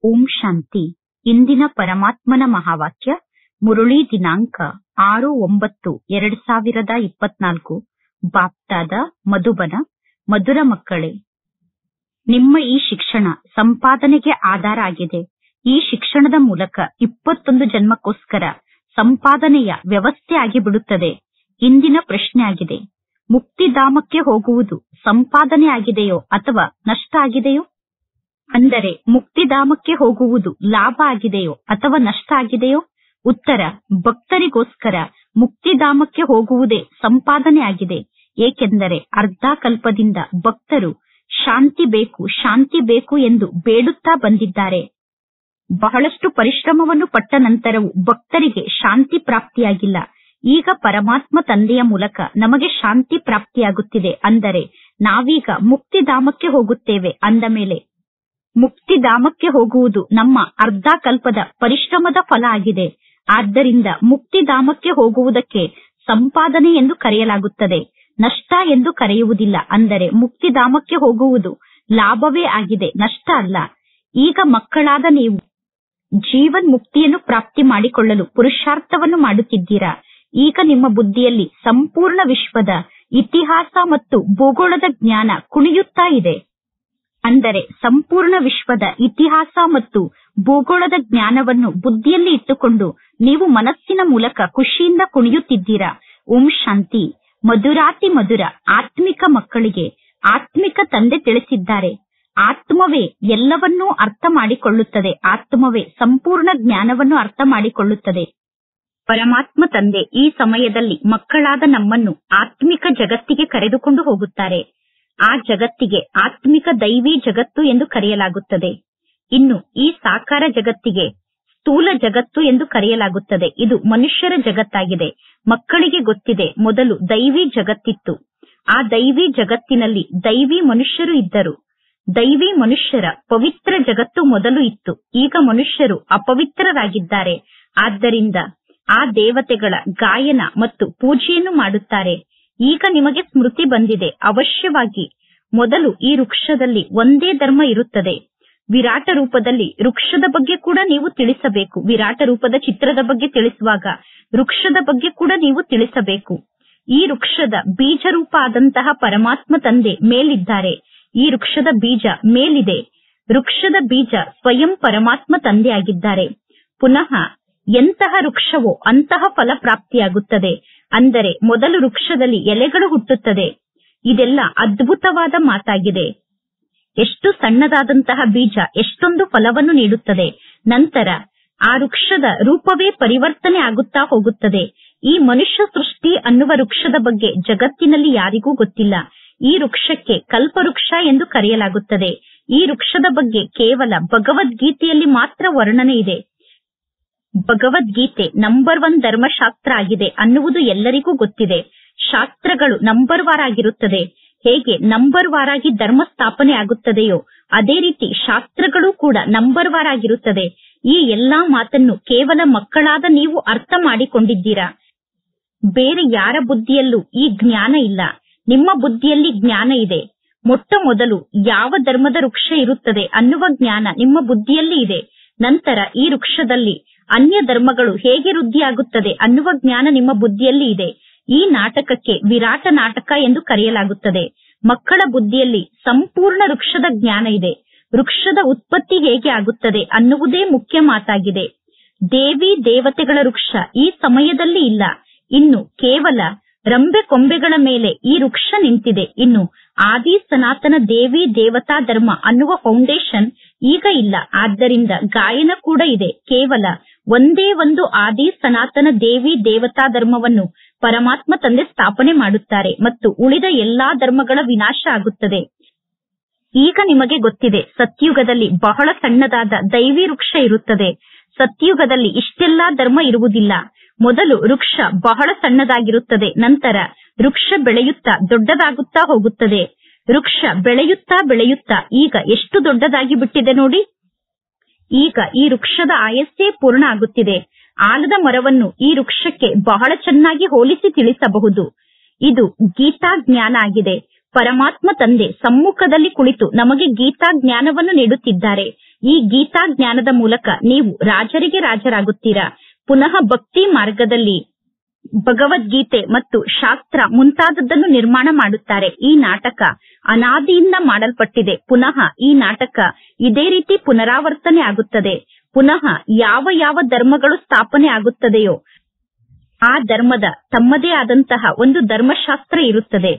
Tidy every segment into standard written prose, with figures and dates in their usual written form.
ಓಂ ಶಾಂತಿ. ಇಂದಿನ ಪರಮಾತ್ಮನ ಮಹಾವಾಕ್ಯ ಮುರುಳಿ ದಿನಾಂಕ 6/9/2024. ಬಾಪ್ತಾದ ಮಧುಬನ. ಮಧುರ ಮಕ್ಕಳೇ, ನಿಮ್ಮ ಈ ಶಿಕ್ಷಣ ಸಂಪಾದನೆಗೆ ಆಧಾರ ಆಗಿದೆ. ಈ ಶಿಕ್ಷಣದ ಮೂಲಕ 21 ಜನ್ಮಕ್ಕೋಸ್ಕರ ಸಂಪಾದನೆಯ ವ್ಯವಸ್ಥೆ ಆಗಿಬಿಡುತ್ತದೆ. ಇಂದಿನ ಪ್ರಶ್ನೆ ಆಗಿದೆ, ಮುಕ್ತಿಧಾಮಕ್ಕೆ ಹೋಗುವುದು ಸಂಪಾದನೆ ಆಗಿದೆಯೋ ಅಥವಾ ನಷ್ಟ ಆಗಿದೆಯೋ? ಅಂದರೆ ಮುಕ್ತಿಧಾಮಕ್ಕೆ ಹೋಗುವುದು ಲಾಭ ಆಗಿದೆಯೋ ಅಥವಾ ನಷ್ಟ ಆಗಿದೆಯೋ? ಉತ್ತರ, ಭಕ್ತರಿಗೋಸ್ಕರ ಮುಕ್ತಿಧಾಮಕ್ಕೆ ಹೋಗುವುದೇ ಸಂಪಾದನೆ ಆಗಿದೆ. ಏಕೆಂದರೆ ಅರ್ಧ ಕಲ್ಪದಿಂದ ಭಕ್ತರು ಶಾಂತಿ ಬೇಕು, ಶಾಂತಿ ಬೇಕು ಎಂದು ಬೇಡುತ್ತಾ ಬಂದಿದ್ದಾರೆ. ಬಹಳಷ್ಟು ಪರಿಶ್ರಮವನ್ನು ಪಟ್ಟ ನಂತರವೂ ಭಕ್ತರಿಗೆ ಶಾಂತಿ ಪ್ರಾಪ್ತಿಯಾಗಿಲ್ಲ. ಈಗ ಪರಮಾತ್ಮ ತಂದೆಯ ಮೂಲಕ ನಮಗೆ ಶಾಂತಿ ಪ್ರಾಪ್ತಿಯಾಗುತ್ತಿದೆ. ಅಂದರೆ ನಾವೀಗ ಮುಕ್ತಿಧಾಮಕ್ಕೆ ಹೋಗುತ್ತೇವೆ. ಅಂದ ಮೇಲೆ ಮುಕ್ತಿಧಾಮಕ್ಕೆ ಹೋಗುವುದು ನಮ್ಮ ಅರ್ಧ ಕಲ್ಪದ ಪರಿಶ್ರಮದ ಫಲ ಆಗಿದೆ. ಆದ್ದರಿಂದ ಮುಕ್ತಿಧಾಮಕ್ಕೆ ಹೋಗುವುದಕ್ಕೆ ಸಂಪಾದನೆ ಎಂದು ಕರೆಯಲಾಗುತ್ತದೆ, ನಷ್ಟ ಎಂದು ಕರೆಯುವುದಿಲ್ಲ. ಅಂದರೆ ಮುಕ್ತಿಧಾಮಕ್ಕೆ ಹೋಗುವುದು ಲಾಭವೇ ಆಗಿದೆ, ನಷ್ಟ ಅಲ್ಲ. ಈಗ ಮಕ್ಕಳಾದ ನೀವು ಜೀವನ್ ಮುಕ್ತಿಯನ್ನು ಪ್ರಾಪ್ತಿ ಮಾಡಿಕೊಳ್ಳಲು ಪುರುಷಾರ್ಥವನ್ನು ಮಾಡುತ್ತಿದ್ದೀರಾ. ಈಗ ನಿಮ್ಮ ಬುದ್ಧಿಯಲ್ಲಿ ಸಂಪೂರ್ಣ ವಿಶ್ವದ ಇತಿಹಾಸ ಮತ್ತು ಭೂಗೋಳದ ಜ್ಞಾನ ಕುಣಿಯುತ್ತಾ ಇದೆ. ಅಂದರೆ ಸಂಪೂರ್ಣ ವಿಶ್ವದ ಇತಿಹಾಸ ಮತ್ತು ಭೂಗೋಳದ ಜ್ಞಾನವನ್ನು ಬುದ್ಧಿಯಲ್ಲಿ ಇಟ್ಟುಕೊಂಡು ನೀವು ಮನಸ್ಸಿನ ಮೂಲಕ ಖುಷಿಯಿಂದ ಕುಣಿಯುತ್ತಿದ್ದೀರಾ. ಓಂ ಶಾಂತಿ. ಮಧುರಾತಿ ಮಧುರ ಆತ್ಮಿಕ ಮಕ್ಕಳಿಗೆ ಆತ್ಮಿಕ ತಂದೆ ತಿಳಿಸಿದ್ದಾರೆ, ಆತ್ಮವೇ ಎಲ್ಲವನ್ನೂ ಅರ್ಥ ಮಾಡಿಕೊಳ್ಳುತ್ತದೆ, ಆತ್ಮವೇ ಸಂಪೂರ್ಣ ಜ್ಞಾನವನ್ನು ಅರ್ಥ ಮಾಡಿಕೊಳ್ಳುತ್ತದೆ. ಪರಮಾತ್ಮ ತಂದೆ ಈ ಸಮಯದಲ್ಲಿ ಮಕ್ಕಳಾದ ನಮ್ಮನ್ನು ಆತ್ಮಿಕ ಜಗತ್ತಿಗೆ ಕರೆದುಕೊಂಡು ಹೋಗುತ್ತಾರೆ. ಆ ಜಗತ್ತಿಗೆ ಆತ್ಮಿಕ ದೈವಿ ಜಗತ್ತು ಎಂದು ಕರೆಯಲಾಗುತ್ತದೆ. ಇನ್ನು ಈ ಸಾಕಾರ ಜಗತ್ತಿಗೆ ಸ್ಥೂಲ ಜಗತ್ತು ಎಂದು ಕರೆಯಲಾಗುತ್ತದೆ. ಇದು ಮನುಷ್ಯರ ಜಗತ್ತಾಗಿದೆ. ಮಕ್ಕಳಿಗೆ ಗೊತ್ತಿದೆ, ಮೊದಲು ದೈವಿ ಜಗತ್ತಿತ್ತು. ಆ ದೈವಿ ಜಗತ್ತಿನಲ್ಲಿ ದೈವಿ ಮನುಷ್ಯರು ಇದ್ದರು. ದೈವಿ ಮನುಷ್ಯರ ಪವಿತ್ರ ಜಗತ್ತು ಮೊದಲು ಇತ್ತು. ಈಗ ಮನುಷ್ಯರು ಅಪವಿತ್ರರಾಗಿದ್ದಾರೆ. ಆದ್ದರಿಂದ ಆ ದೇವತೆಗಳ ಗಾಯನ ಮತ್ತು ಪೂಜೆಯನ್ನು ಮಾಡುತ್ತಾರೆ. ಈಗ ನಿಮಗೆ ಸ್ಮೃತಿ ಬಂದಿದೆ, ಅವಶ್ಯವಾಗಿ ಮೊದಲು ಈ ವೃಕ್ಷದಲ್ಲಿ ಒಂದೇ ಧರ್ಮ ಇರುತ್ತದೆ. ವಿರಾಟ ರೂಪದಲ್ಲಿ ವೃಕ್ಷದ ಬಗ್ಗೆ ಕೂಡ ನೀವು ತಿಳಿಸಬೇಕು. ವಿರಾಟ ರೂಪದ ಚಿತ್ರದ ಬಗ್ಗೆ ತಿಳಿಸುವಾಗ ವೃಕ್ಷದ ಬಗ್ಗೆ ಕೂಡ ನೀವು ತಿಳಿಸಬೇಕು. ಈ ವೃಕ್ಷದ ಬೀಜ ರೂಪ ಆದಂತಹ ಪರಮಾತ್ಮ ತಂದೆ ಮೇಲಿದ್ದಾರೆ. ಈ ವೃಕ್ಷದ ಬೀಜ ಮೇಲಿದೆ. ವೃಕ್ಷದ ಬೀಜ ಸ್ವಯಂ ಪರಮಾತ್ಮ ತಂದೆ ಆಗಿದ್ದಾರೆ. ಪುನಃ ಎಂತಹ ವೃಕ್ಷವೋ ಅಂತಹ ಫಲ ಪ್ರಾಪ್ತಿಯಾಗುತ್ತದೆ. ಅಂದರೆ ಮೊದಲು ವೃಕ್ಷದಲ್ಲಿ ಎಲೆಗಳು ಹುಟ್ಟುತ್ತದೆ. ಇದೆಲ್ಲ ಅದ್ಭುತವಾದ ಮಾತಾಗಿದೆ. ಎಷ್ಟು ಸಣ್ಣದಾದಂತಹ ಬೀಜ ಎಷ್ಟೊಂದು ಫಲವನ್ನು ನೀಡುತ್ತದೆ. ನಂತರ ಆ ವೃಕ್ಷದ ರೂಪವೇ ಪರಿವರ್ತನೆ ಆಗುತ್ತಾ ಹೋಗುತ್ತದೆ. ಈ ಮನುಷ್ಯ ಸೃಷ್ಟಿ ಅನ್ನುವ ವೃಕ್ಷದ ಬಗ್ಗೆ ಜಗತ್ತಿನಲ್ಲಿ ಯಾರಿಗೂ ಗೊತ್ತಿಲ್ಲ. ಈ ವೃಕ್ಷಕ್ಕೆ ಕಲ್ಪವೃಕ್ಷ ಎಂದು ಕರೆಯಲಾಗುತ್ತದೆ. ಈ ವೃಕ್ಷದ ಬಗ್ಗೆ ಕೇವಲ ಭಗವದ್ಗೀತೆಯಲ್ಲಿ ಮಾತ್ರ ವರ್ಣನೆ ಇದೆ. ಭಗವದ್ಗೀತೆ ನಂಬರ್ 1 ಧರ್ಮಶಾಸ್ತ್ರ ಆಗಿದೆ ಅನ್ನುವುದು ಎಲ್ಲರಿಗೂ ಗೊತ್ತಿದೆ. ಶಾಸ್ತ್ರಗಳು ನಂಬರ್ ವಾರ್ ಆಗಿರುತ್ತದೆ. ಹೇಗೆ ನಂಬರ್ ವಾರ್ ಆಗಿ ಧರ್ಮ ಸ್ಥಾಪನೆ ಆಗುತ್ತದೆಯೋ ಅದೇ ರೀತಿ ಶಾಸ್ತ್ರಗಳು ಕೂಡ ನಂಬರ್ ವಾರ್ ಆಗಿರುತ್ತದೆ. ಈ ಎಲ್ಲಾ ಮಾತನ್ನು ಕೇವಲ ಮಕ್ಕಳಾದ ನೀವು ಅರ್ಥ ಮಾಡಿಕೊಂಡಿದ್ದೀರಾ. ಬೇರೆ ಯಾರ ಬುದ್ಧಿಯಲ್ಲೂ ಈ ಜ್ಞಾನ ಇಲ್ಲ. ನಿಮ್ಮ ಬುದ್ಧಿಯಲ್ಲಿ ಜ್ಞಾನ ಇದೆ. ಮೊಟ್ಟ ಮೊದಲು ಯಾವ ಧರ್ಮದ ವೃಕ್ಷ ಇರುತ್ತದೆ ಅನ್ನುವ ಜ್ಞಾನ ನಿಮ್ಮ ಬುದ್ಧಿಯಲ್ಲಿ ಇದೆ. ನಂತರ ಈ ವೃಕ್ಷದಲ್ಲಿ ಅನ್ಯ ಧರ್ಮಗಳು ಹೇಗೆ ವೃದ್ಧಿಯಾಗುತ್ತದೆ ಅನ್ನುವ ಜ್ಞಾನ ನಿಮ್ಮ ಬುದ್ಧಿಯಲ್ಲಿ ಇದೆ. ಈ ನಾಟಕಕ್ಕೆ ವಿರಾಟ ನಾಟಕ ಎಂದು ಕರೆಯಲಾಗುತ್ತದೆ. ಮಕ್ಕಳ ಬುದ್ಧಿಯಲ್ಲಿ ಸಂಪೂರ್ಣ ವೃಕ್ಷದ ಜ್ಞಾನ ಇದೆ. ವೃಕ್ಷದ ಉತ್ಪತ್ತಿ ಹೇಗೆ ಆಗುತ್ತದೆ ಅನ್ನುವುದೇ ಮುಖ್ಯ ಮಾತಾಗಿದೆ. ದೇವಿ ದೇವತೆಗಳ ವೃಕ್ಷ ಈ ಸಮಯದಲ್ಲಿ ಇಲ್ಲ. ಇನ್ನು ಕೇವಲ ರಂಬೆ ಕೊಂಬೆಗಳ ಮೇಲೆ ಈ ವೃಕ್ಷ ನಿಂತಿದೆ. ಇನ್ನು ಆದಿ ಸನಾತನ ದೇವಿ ದೇವತಾ ಧರ್ಮ ಅನ್ನುವ ಫೌಂಡೇಶನ್ ಈಗ ಇಲ್ಲ. ಆದ್ದರಿಂದ ಗಾಯನ ಕೂಡ ಇದೆ. ಕೇವಲ ಒಂದೇ ಒಂದು ಆದಿ ಸನಾತನ ದೇವಿ ದೇವತಾ ಧರ್ಮವನ್ನು ಪರಮಾತ್ಮ ತಂದೆ ಸ್ಥಾಪನೆ ಮಾಡುತ್ತಾರೆ ಮತ್ತು ಉಳಿದ ಎಲ್ಲಾ ಧರ್ಮಗಳ ವಿನಾಶ ಆಗುತ್ತದೆ. ಈಗ ನಿಮಗೆ ಗೊತ್ತಿದೆ, ಸತ್ಯುಗದಲ್ಲಿ ಬಹಳ ಸಣ್ಣದಾದ ದೈವಿ ವೃಕ್ಷ ಇರುತ್ತದೆ. ಸತ್ಯುಗದಲ್ಲಿ ಇಷ್ಟೆಲ್ಲಾ ಧರ್ಮ ಇರುವುದಿಲ್ಲ. ಮೊದಲು ವೃಕ್ಷ ಬಹಳ ಸಣ್ಣದಾಗಿರುತ್ತದೆ. ನಂತರ ವೃಕ್ಷ ಬೆಳೆಯುತ್ತಾ ದೊಡ್ಡದಾಗುತ್ತಾ ಹೋಗುತ್ತದೆ. ವೃಕ್ಷ ಬೆಳೆಯುತ್ತಾ ಬೆಳೆಯುತ್ತಾ ಈಗ ಎಷ್ಟು ದೊಡ್ಡದಾಗಿ ಬಿಟ್ಟಿದೆ ನೋಡಿ. ಈಗ ಈ ವೃಕ್ಷದ ಆಯಸ್ಸೇ ಪೂರ್ಣ ಆಗುತ್ತಿದೆ. ಆಲದ ಮರವನ್ನು ಈ ವೃಕ್ಷಕ್ಕೆ ಬಹಳ ಚೆನ್ನಾಗಿ ಹೋಲಿಸಿ ತಿಳಿಸಬಹುದು. ಇದು ಗೀತಾ ಜ್ಞಾನ ಆಗಿದೆ. ಪರಮಾತ್ಮ ತಂದೆ ಸಮ್ಮುಖದಲ್ಲಿ ಕುಳಿತು ನಮಗೆ ಗೀತಾ ಜ್ಞಾನವನ್ನು ನೀಡುತ್ತಿದ್ದಾರೆ. ಈ ಗೀತಾ ಜ್ಞಾನದ ಮೂಲಕ ನೀವು ರಾಜರಿಗೆ ರಾಜರಾಗುತ್ತೀರಾ. ಪುನಃ ಭಕ್ತಿ ಮಾರ್ಗದಲ್ಲಿ ಭಗವದ್ಗೀತೆ ಮತ್ತು ಶಾಸ್ತ್ರ ಮುಂತಾದದ್ದನ್ನು ನಿರ್ಮಾಣ ಮಾಡುತ್ತಾರೆ. ಈ ನಾಟಕ ಅನಾದಿಯಿಂದ ಮಾಡಲ್ಪಟ್ಟಿದೆ. ಪುನಃ ಈ ನಾಟಕ ಇದೇ ರೀತಿ ಪುನರಾವರ್ತನೆ ಆಗುತ್ತದೆ. ಪುನಃ ಯಾವ ಯಾವ ಧರ್ಮಗಳು ಸ್ಥಾಪನೆ ಆಗುತ್ತದೆಯೋ ಆ ಧರ್ಮದ ತಮ್ಮದೇ ಆದಂತಹ ಒಂದು ಧರ್ಮಶಾಸ್ತ್ರ ಇರುತ್ತದೆ.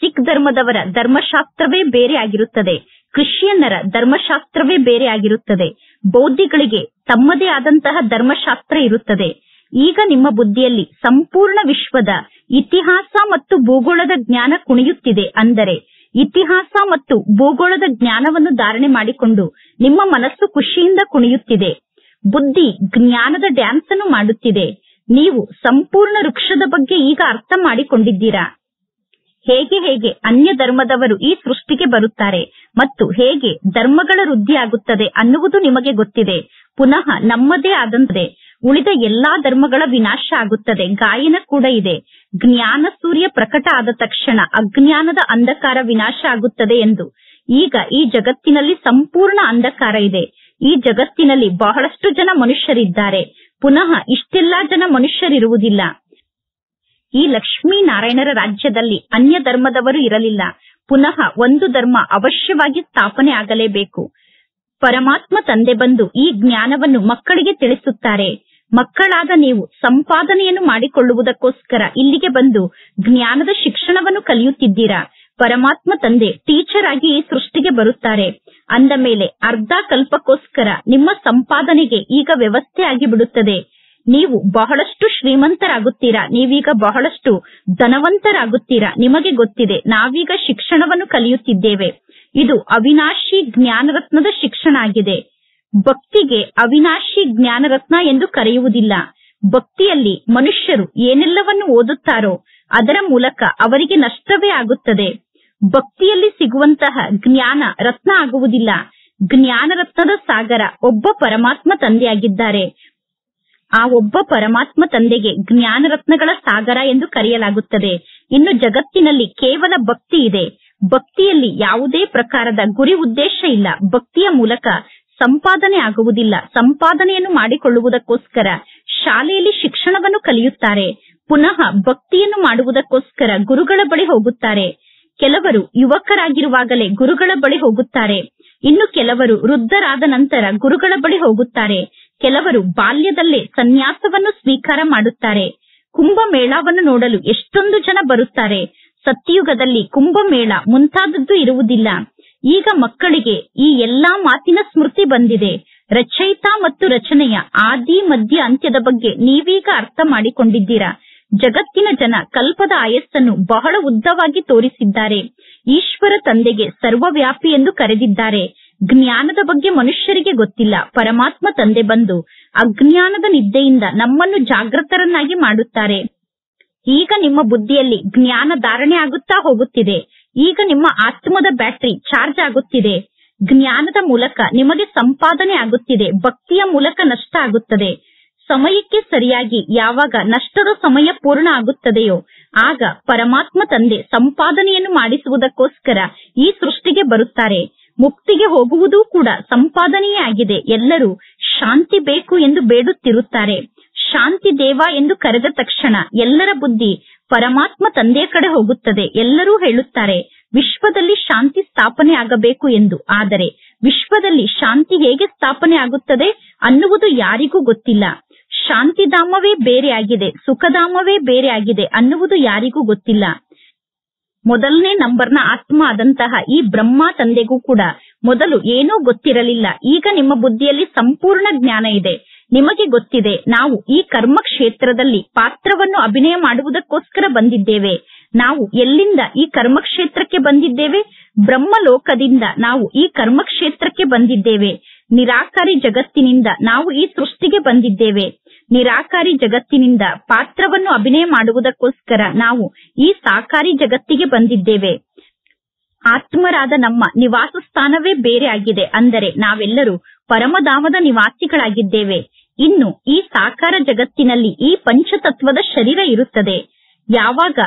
ಸಿಖ್ ಧರ್ಮದವರ ಧರ್ಮಶಾಸ್ತ್ರವೇ ಬೇರೆ ಆಗಿರುತ್ತದೆ. ಕ್ರಿಶ್ಚಿಯನ್ನರ ಧರ್ಮಶಾಸ್ತ್ರವೇ ಬೇರೆ ಆಗಿರುತ್ತದೆ. ಬೌದ್ಧಿಗಳಿಗೆ ತಮ್ಮದೇ ಆದಂತಹ ಧರ್ಮಶಾಸ್ತ್ರ ಇರುತ್ತದೆ. ಈಗ ನಿಮ್ಮ ಬುದ್ಧಿಯಲ್ಲಿ ಸಂಪೂರ್ಣ ವಿಶ್ವದ ಇತಿಹಾಸ ಮತ್ತು ಭೂಗೋಳದ ಜ್ಞಾನ ಕುಣಿಯುತ್ತಿದೆ. ಅಂದರೆ ಇತಿಹಾಸ ಮತ್ತು ಭೂಗೋಳದ ಜ್ಞಾನವನ್ನು ಧಾರಣೆ ಮಾಡಿಕೊಂಡು ನಿಮ್ಮ ಮನಸ್ಸು ಖುಷಿಯಿಂದ ಕುಣಿಯುತ್ತಿದೆ. ಬುದ್ಧಿ ಜ್ಞಾನದ ಡ್ಯಾನ್ಸ್ ಅನ್ನು ಮಾಡುತ್ತಿದೆ. ನೀವು ಸಂಪೂರ್ಣ ವೃಕ್ಷದ ಬಗ್ಗೆ ಈಗ ಅರ್ಥ ಮಾಡಿಕೊಂಡಿದ್ದೀರಾ. ಹೇಗೆ ಹೇಗೆ ಅನ್ಯ ಧರ್ಮದವರು ಈ ಸೃಷ್ಟಿಗೆ ಬರುತ್ತಾರೆ ಮತ್ತು ಹೇಗೆ ಧರ್ಮಗಳ ವೃದ್ಧಿ ಆಗುತ್ತದೆ ಅನ್ನುವುದು ನಿಮಗೆ ಗೊತ್ತಿದೆ. ಪುನಃ ನಮ್ಮದೇ ಆದಂತೆ ಉಳಿದ ಎಲ್ಲಾ ಧರ್ಮಗಳ ವಿನಾಶ ಆಗುತ್ತದೆ. ಗಾಯನ ಕೂಡ ಇದೆ. ಜ್ಞಾನ ಸೂರ್ಯ ಪ್ರಕಟ ಆದ ತಕ್ಷಣ ಅಜ್ಞಾನದ ಅಂಧಕಾರ ವಿನಾಶ ಆಗುತ್ತದೆ ಎಂದು. ಈಗ ಈ ಜಗತ್ತಿನಲ್ಲಿ ಸಂಪೂರ್ಣ ಅಂಧಕಾರ ಇದೆ. ಈ ಜಗತ್ತಿನಲ್ಲಿ ಬಹಳಷ್ಟು ಜನ ಮನುಷ್ಯರಿದ್ದಾರೆ. ಪುನಃ ಇಷ್ಟೆಲ್ಲಾ ಜನ ಮನುಷ್ಯರಿರುವುದಿಲ್ಲ. ಈ ಲಕ್ಷ್ಮೀನಾರಾಯಣರ ರಾಜ್ಯದಲ್ಲಿ ಅನ್ಯ ಧರ್ಮದವರು ಇರಲಿಲ್ಲ. ಪುನಃ ಒಂದು ಧರ್ಮ ಅವಶ್ಯವಾಗಿ ಸ್ಥಾಪನೆ ಆಗಲೇಬೇಕು. ಪರಮಾತ್ಮ ತಂದೆ ಬಂದು ಈ ಜ್ಞಾನವನ್ನು ಮಕ್ಕಳಿಗೆ ತಿಳಿಸುತ್ತಾರೆ. ಮಕ್ಕಳಾದ ನೀವು ಸಂಪಾದನೆಯನ್ನು ಮಾಡಿಕೊಳ್ಳುವುದಕ್ಕೋಸ್ಕರ ಇಲ್ಲಿಗೆ ಬಂದು ಜ್ಞಾನದ ಶಿಕ್ಷಣವನ್ನು ಕಲಿಯುತ್ತಿದ್ದೀರಾ. ಪರಮಾತ್ಮ ತಂದೆ ಟೀಚರ್ ಆಗಿ ಈ ಸೃಷ್ಟಿಗೆ ಬರುತ್ತಾರೆ. ಅಂದ ಮೇಲೆ ಅರ್ಧ ಕಲ್ಪಕ್ಕೋಸ್ಕರ ನಿಮ್ಮ ಸಂಪಾದನೆಗೆ ಈಗ ವ್ಯವಸ್ಥೆ ಆಗಿಬಿಡುತ್ತದೆ. ನೀವು ಬಹಳಷ್ಟು ಶ್ರೀಮಂತರಾಗುತ್ತೀರಾ. ನೀವೀಗ ಬಹಳಷ್ಟು ಧನವಂತರಾಗುತ್ತೀರಾ. ನಿಮಗೆ ಗೊತ್ತಿದೆ, ನಾವೀಗ ಶಿಕ್ಷಣವನ್ನು ಕಲಿಯುತ್ತಿದ್ದೇವೆ. ಇದು ಅವಿನಾಶಿ ಜ್ಞಾನರತ್ನದ ಶಿಕ್ಷಣ ಆಗಿದೆ. ಭಕ್ತಿಗೆ ಅವಿನಾಶಿ ಜ್ಞಾನರತ್ನ ಎಂದು ಕರೆಯುವುದಿಲ್ಲ. ಭಕ್ತಿಯಲ್ಲಿ ಮನುಷ್ಯರು ಏನೆಲ್ಲವನ್ನು ಓದುತ್ತಾರೋ ಅದರ ಮೂಲಕ ಅವರಿಗೆ ನಷ್ಟವೇ ಆಗುತ್ತದೆ. ಭಕ್ತಿಯಲ್ಲಿ ಸಿಗುವಂತಹ ಜ್ಞಾನ ರತ್ನ ಆಗುವುದಿಲ್ಲ. ಜ್ಞಾನರತ್ನದ ಸಾಗರ ಒಬ್ಬ ಪರಮಾತ್ಮ ತಂದೆಯಾಗಿದ್ದಾರೆ. ಆ ಒಬ್ಬ ಪರಮಾತ್ಮ ತಂದೆಗೆ ಜ್ಞಾನರತ್ನಗಳ ಸಾಗರ ಎಂದು ಕರೆಯಲಾಗುತ್ತದೆ. ಇನ್ನು ಜಗತ್ತಿನಲ್ಲಿ ಕೇವಲ ಭಕ್ತಿ ಇದೆ. ಭಕ್ತಿಯಲ್ಲಿ ಯಾವುದೇ ಪ್ರಕಾರದ ಗುರಿ ಉದ್ದೇಶ ಇಲ್ಲ. ಭಕ್ತಿಯ ಮೂಲಕ ಸಂಪಾದನೆ ಆಗುವುದಿಲ್ಲ. ಸಂಪಾದನೆಯನ್ನು ಮಾಡಿಕೊಳ್ಳುವುದಕ್ಕೋಸ್ಕರ ಶಾಲೆಯಲ್ಲಿ ಶಿಕ್ಷಣವನ್ನು ಕಲಿಯುತ್ತಾರೆ. ಪುನಃ ಭಕ್ತಿಯನ್ನು ಮಾಡುವುದಕ್ಕೋಸ್ಕರ ಗುರುಗಳ ಬಳಿ ಹೋಗುತ್ತಾರೆ. ಕೆಲವರು ಯುವಕರಾಗಿರುವಾಗಲೇ ಗುರುಗಳ ಬಳಿ ಹೋಗುತ್ತಾರೆ. ಇನ್ನು ಕೆಲವರು ವೃದ್ಧರಾದ ನಂತರ ಗುರುಗಳ ಬಳಿ ಹೋಗುತ್ತಾರೆ. ಕೆಲವರು ಬಾಲ್ಯದಲ್ಲೇ ಸನ್ಯಾಸವನ್ನು ಸ್ವೀಕಾರ ಮಾಡುತ್ತಾರೆ. ಕುಂಭಮೇಳವನ್ನು ನೋಡಲು ಎಷ್ಟೊಂದು ಜನ ಬರುತ್ತಾರೆ. ಸತ್ಯಯುಗದಲ್ಲಿ ಕುಂಭಮೇಳ ಮುಂತಾದದ್ದು ಇರುವುದಿಲ್ಲ. ಈಗ ಮಕ್ಕಳಿಗೆ ಈ ಎಲ್ಲಾ ಮಾತಿನ ಸ್ಮೃತಿ ಬಂದಿದೆ. ರಚಯಿತ ಮತ್ತು ರಚನೆಯ ಆದಿ ಮಧ್ಯ ಅಂತ್ಯದ ಬಗ್ಗೆ ನೀವೀಗ ಅರ್ಥ ಮಾಡಿಕೊಂಡಿದ್ದೀರಾ. ಜಗತ್ತಿನ ಜನ ಕಲ್ಪದ ಆಯಸ್ಸನ್ನು ಬಹಳ ಉದ್ದವಾಗಿ ತೋರಿಸಿದ್ದಾರೆ. ಈಶ್ವರ ತಂದೆಗೆ ಸರ್ವವ್ಯಾಪಿ ಎಂದು ಕರೆದಿದ್ದಾರೆ. ಜ್ಞಾನದ ಬಗ್ಗೆ ಮನುಷ್ಯರಿಗೆ ಗೊತ್ತಿಲ್ಲ. ಪರಮಾತ್ಮ ತಂದೆ ಬಂದು ಅಜ್ಞಾನದ ನಿದ್ದೆಯಿಂದ ನಮ್ಮನ್ನು ಜಾಗೃತರನ್ನಾಗಿ ಮಾಡುತ್ತಾರೆ. ಈಗ ನಿಮ್ಮ ಬುದ್ಧಿಯಲ್ಲಿ ಜ್ಞಾನ ಧಾರಣೆ ಆಗುತ್ತಾ ಹೋಗುತ್ತಿದೆ. ಈಗ ನಿಮ್ಮ ಆತ್ಮದ ಬ್ಯಾಟರಿ ಚಾರ್ಜ್ ಆಗುತ್ತಿದೆ. ಜ್ಞಾನದ ಮೂಲಕ ನಿಮಗೆ ಸಂಪಾದನೆ ಆಗುತ್ತಿದೆ. ಭಕ್ತಿಯ ಮೂಲಕ ನಷ್ಟ ಆಗುತ್ತದೆ. ಸಮಯಕ್ಕೆ ಸರಿಯಾಗಿ ಯಾವಾಗ ನಷ್ಟದ ಸಮಯ ಪೂರ್ಣ ಆಗುತ್ತದೆಯೋ ಆಗ ಪರಮಾತ್ಮ ತಂದೆ ಸಂಪಾದನೆಯನ್ನು ಮಾಡಿಸುವುದಕ್ಕೋಸ್ಕರ ಈ ಸೃಷ್ಟಿಗೆ ಬರುತ್ತಾರೆ. ಮುಕ್ತಿಗೆ ಹೋಗುವುದೂ ಕೂಡ ಸಂಪಾದನೆಯೇ ಆಗಿದೆ. ಎಲ್ಲರೂ ಶಾಂತಿ ಬೇಕು ಎಂದು ಬೇಡುತ್ತಿರುತ್ತಾರೆ. ಶಾಂತಿ ದೇವ ಎಂದು ಕರೆದ ತಕ್ಷಣ ಎಲ್ಲರ ಬುದ್ಧಿ ಪರಮಾತ್ಮ ತಂದೆಯ ಕಡೆ ಹೋಗುತ್ತದೆ. ಎಲ್ಲರೂ ಹೇಳುತ್ತಾರೆ ವಿಶ್ವದಲ್ಲಿ ಶಾಂತಿ ಸ್ಥಾಪನೆ ಆಗಬೇಕು ಎಂದು. ಆದರೆ ವಿಶ್ವದಲ್ಲಿ ಶಾಂತಿ ಹೇಗೆ ಸ್ಥಾಪನೆ ಆಗುತ್ತದೆ ಅನ್ನುವುದು ಯಾರಿಗೂ ಗೊತ್ತಿಲ್ಲ. ಶಾಂತಿಧಾಮವೇ ಬೇರೆ ಆಗಿದೆ, ಸುಖಧಾಮವೇ ಬೇರೆ ಆಗಿದೆ ಅನ್ನುವುದು ಯಾರಿಗೂ ಗೊತ್ತಿಲ್ಲ. ಮೊದಲನೇ ನಂಬರ್ನ ಆತ್ಮ ಆದಂತಹ ಈ ಬ್ರಹ್ಮ ತಂದೆಗೂ ಕೂಡ ಮೊದಲು ಏನೂ ಗೊತ್ತಿರಲಿಲ್ಲ. ಈಗ ನಿಮ್ಮ ಬುದ್ಧಿಯಲ್ಲಿ ಸಂಪೂರ್ಣ ಜ್ಞಾನ ಇದೆ. ನಿಮಗೆ ಗೊತ್ತಿದೆ, ನಾವು ಈ ಕರ್ಮ ಕ್ಷೇತ್ರದಲ್ಲಿ ಪಾತ್ರವನ್ನು ಅಭಿನಯ ಮಾಡುವುದಕ್ಕೋಸ್ಕರ ಬಂದಿದ್ದೇವೆ. ನಾವು ಎಲ್ಲಿಂದ ಈ ಕರ್ಮಕ್ಷೇತ್ರಕ್ಕೆ ಬಂದಿದ್ದೇವೆ? ಬ್ರಹ್ಮಲೋಕದಿಂದ ನಾವು ಈ ಕರ್ಮಕ್ಷೇತ್ರಕ್ಕೆ ಬಂದಿದ್ದೇವೆ. ನಿರಾಕಾರಿ ಜಗತ್ತಿನಿಂದ ನಾವು ಈ ಸೃಷ್ಟಿಗೆ ಬಂದಿದ್ದೇವೆ. ನಿರಾಕಾರಿ ಜಗತ್ತಿನಿಂದ ಪಾತ್ರವನ್ನು ಅಭಿನಯ ಮಾಡುವುದಕ್ಕೋಸ್ಕರ ನಾವು ಈ ಸಾಕಾರಿ ಜಗತ್ತಿಗೆ ಬಂದಿದ್ದೇವೆ. ಆತ್ಮರಾದ ನಮ್ಮ ನಿವಾಸ ಸ್ಥಾನವೇ ಬೇರೆ ಆಗಿದೆ. ಅಂದರೆ ನಾವೆಲ್ಲರೂ ಪರಮಧಾಮದ ನಿವಾಸಿಗಳಾಗಿದ್ದೇವೆ. ಇನ್ನು ಈ ಸಾಕಾರ ಜಗತ್ತಿನಲ್ಲಿ ಈ ಪಂಚತತ್ವದ ಶರೀರ ಇರುತ್ತದೆ. ಯಾವಾಗ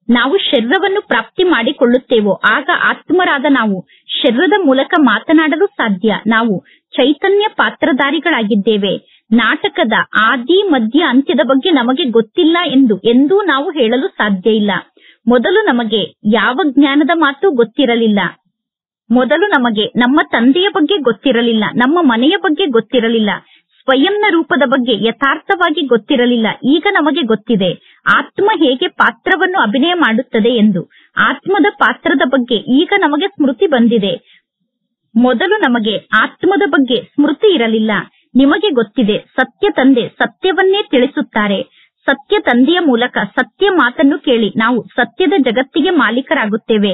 ನಾವು ಶರೀರವನ್ನು ಪ್ರಾಪ್ತಿ ಮಾಡಿಕೊಳ್ಳುತ್ತೇವೋ ಆಗ ಆತ್ಮರಾದ ನಾವು ಶರೀರದ ಮೂಲಕ ಮಾತನಾಡಲು ಸಾಧ್ಯ. ನಾವು ಚೈತನ್ಯ ಪಾತ್ರಧಾರಿಗಳಾಗಿದ್ದೇವೆ. ನಾಟಕದ ಆದಿ ಮಧ್ಯ ಅಂತ್ಯದ ಬಗ್ಗೆ ನಮಗೆ ಗೊತ್ತಿಲ್ಲ ಎಂದು ಎಂದೂ ನಾವು ಹೇಳಲು ಸಾಧ್ಯ ಇಲ್ಲ. ಮೊದಲು ನಮಗೆ ಯಾವ ಜ್ಞಾನದ ಮಾತು ಗೊತ್ತಿರಲಿಲ್ಲ. ಮೊದಲು ನಮಗೆ ನಮ್ಮ ತಂದೆಯ ಬಗ್ಗೆ ಗೊತ್ತಿರಲಿಲ್ಲ, ನಮ್ಮ ಮನೆಯ ಬಗ್ಗೆ ಗೊತ್ತಿರಲಿಲ್ಲ, ಸ್ವಯಂನ ರೂಪದ ಬಗ್ಗೆ ಯಥಾರ್ಥವಾಗಿ ಗೊತ್ತಿರಲಿಲ್ಲ. ಈಗ ನಮಗೆ ಗೊತ್ತಿದೆ ಆತ್ಮ ಹೇಗೆ ಪಾತ್ರವನ್ನು ಅಭಿನಯ ಮಾಡುತ್ತದೆ ಎಂದು. ಆತ್ಮದ ಪಾತ್ರದ ಬಗ್ಗೆ ಈಗ ನಮಗೆ ಸ್ಮೃತಿ ಬಂದಿದೆ. ಮೊದಲು ನಮಗೆ ಆತ್ಮದ ಬಗ್ಗೆ ಸ್ಮೃತಿ ಇರಲಿಲ್ಲ. ನಿಮಗೆ ಗೊತ್ತಿದೆ ಸತ್ಯ ತಂದೆ ಸತ್ಯವನ್ನೇ ತಿಳಿಸುತ್ತಾರೆ. ಸತ್ಯ ತಂದೆಯ ಮೂಲಕ ಸತ್ಯ ಮಾತನ್ನು ಕೇಳಿ ನಾವು ಸತ್ಯದ ಜಗತ್ತಿಗೆ ಮಾಲೀಕರಾಗುತ್ತೇವೆ.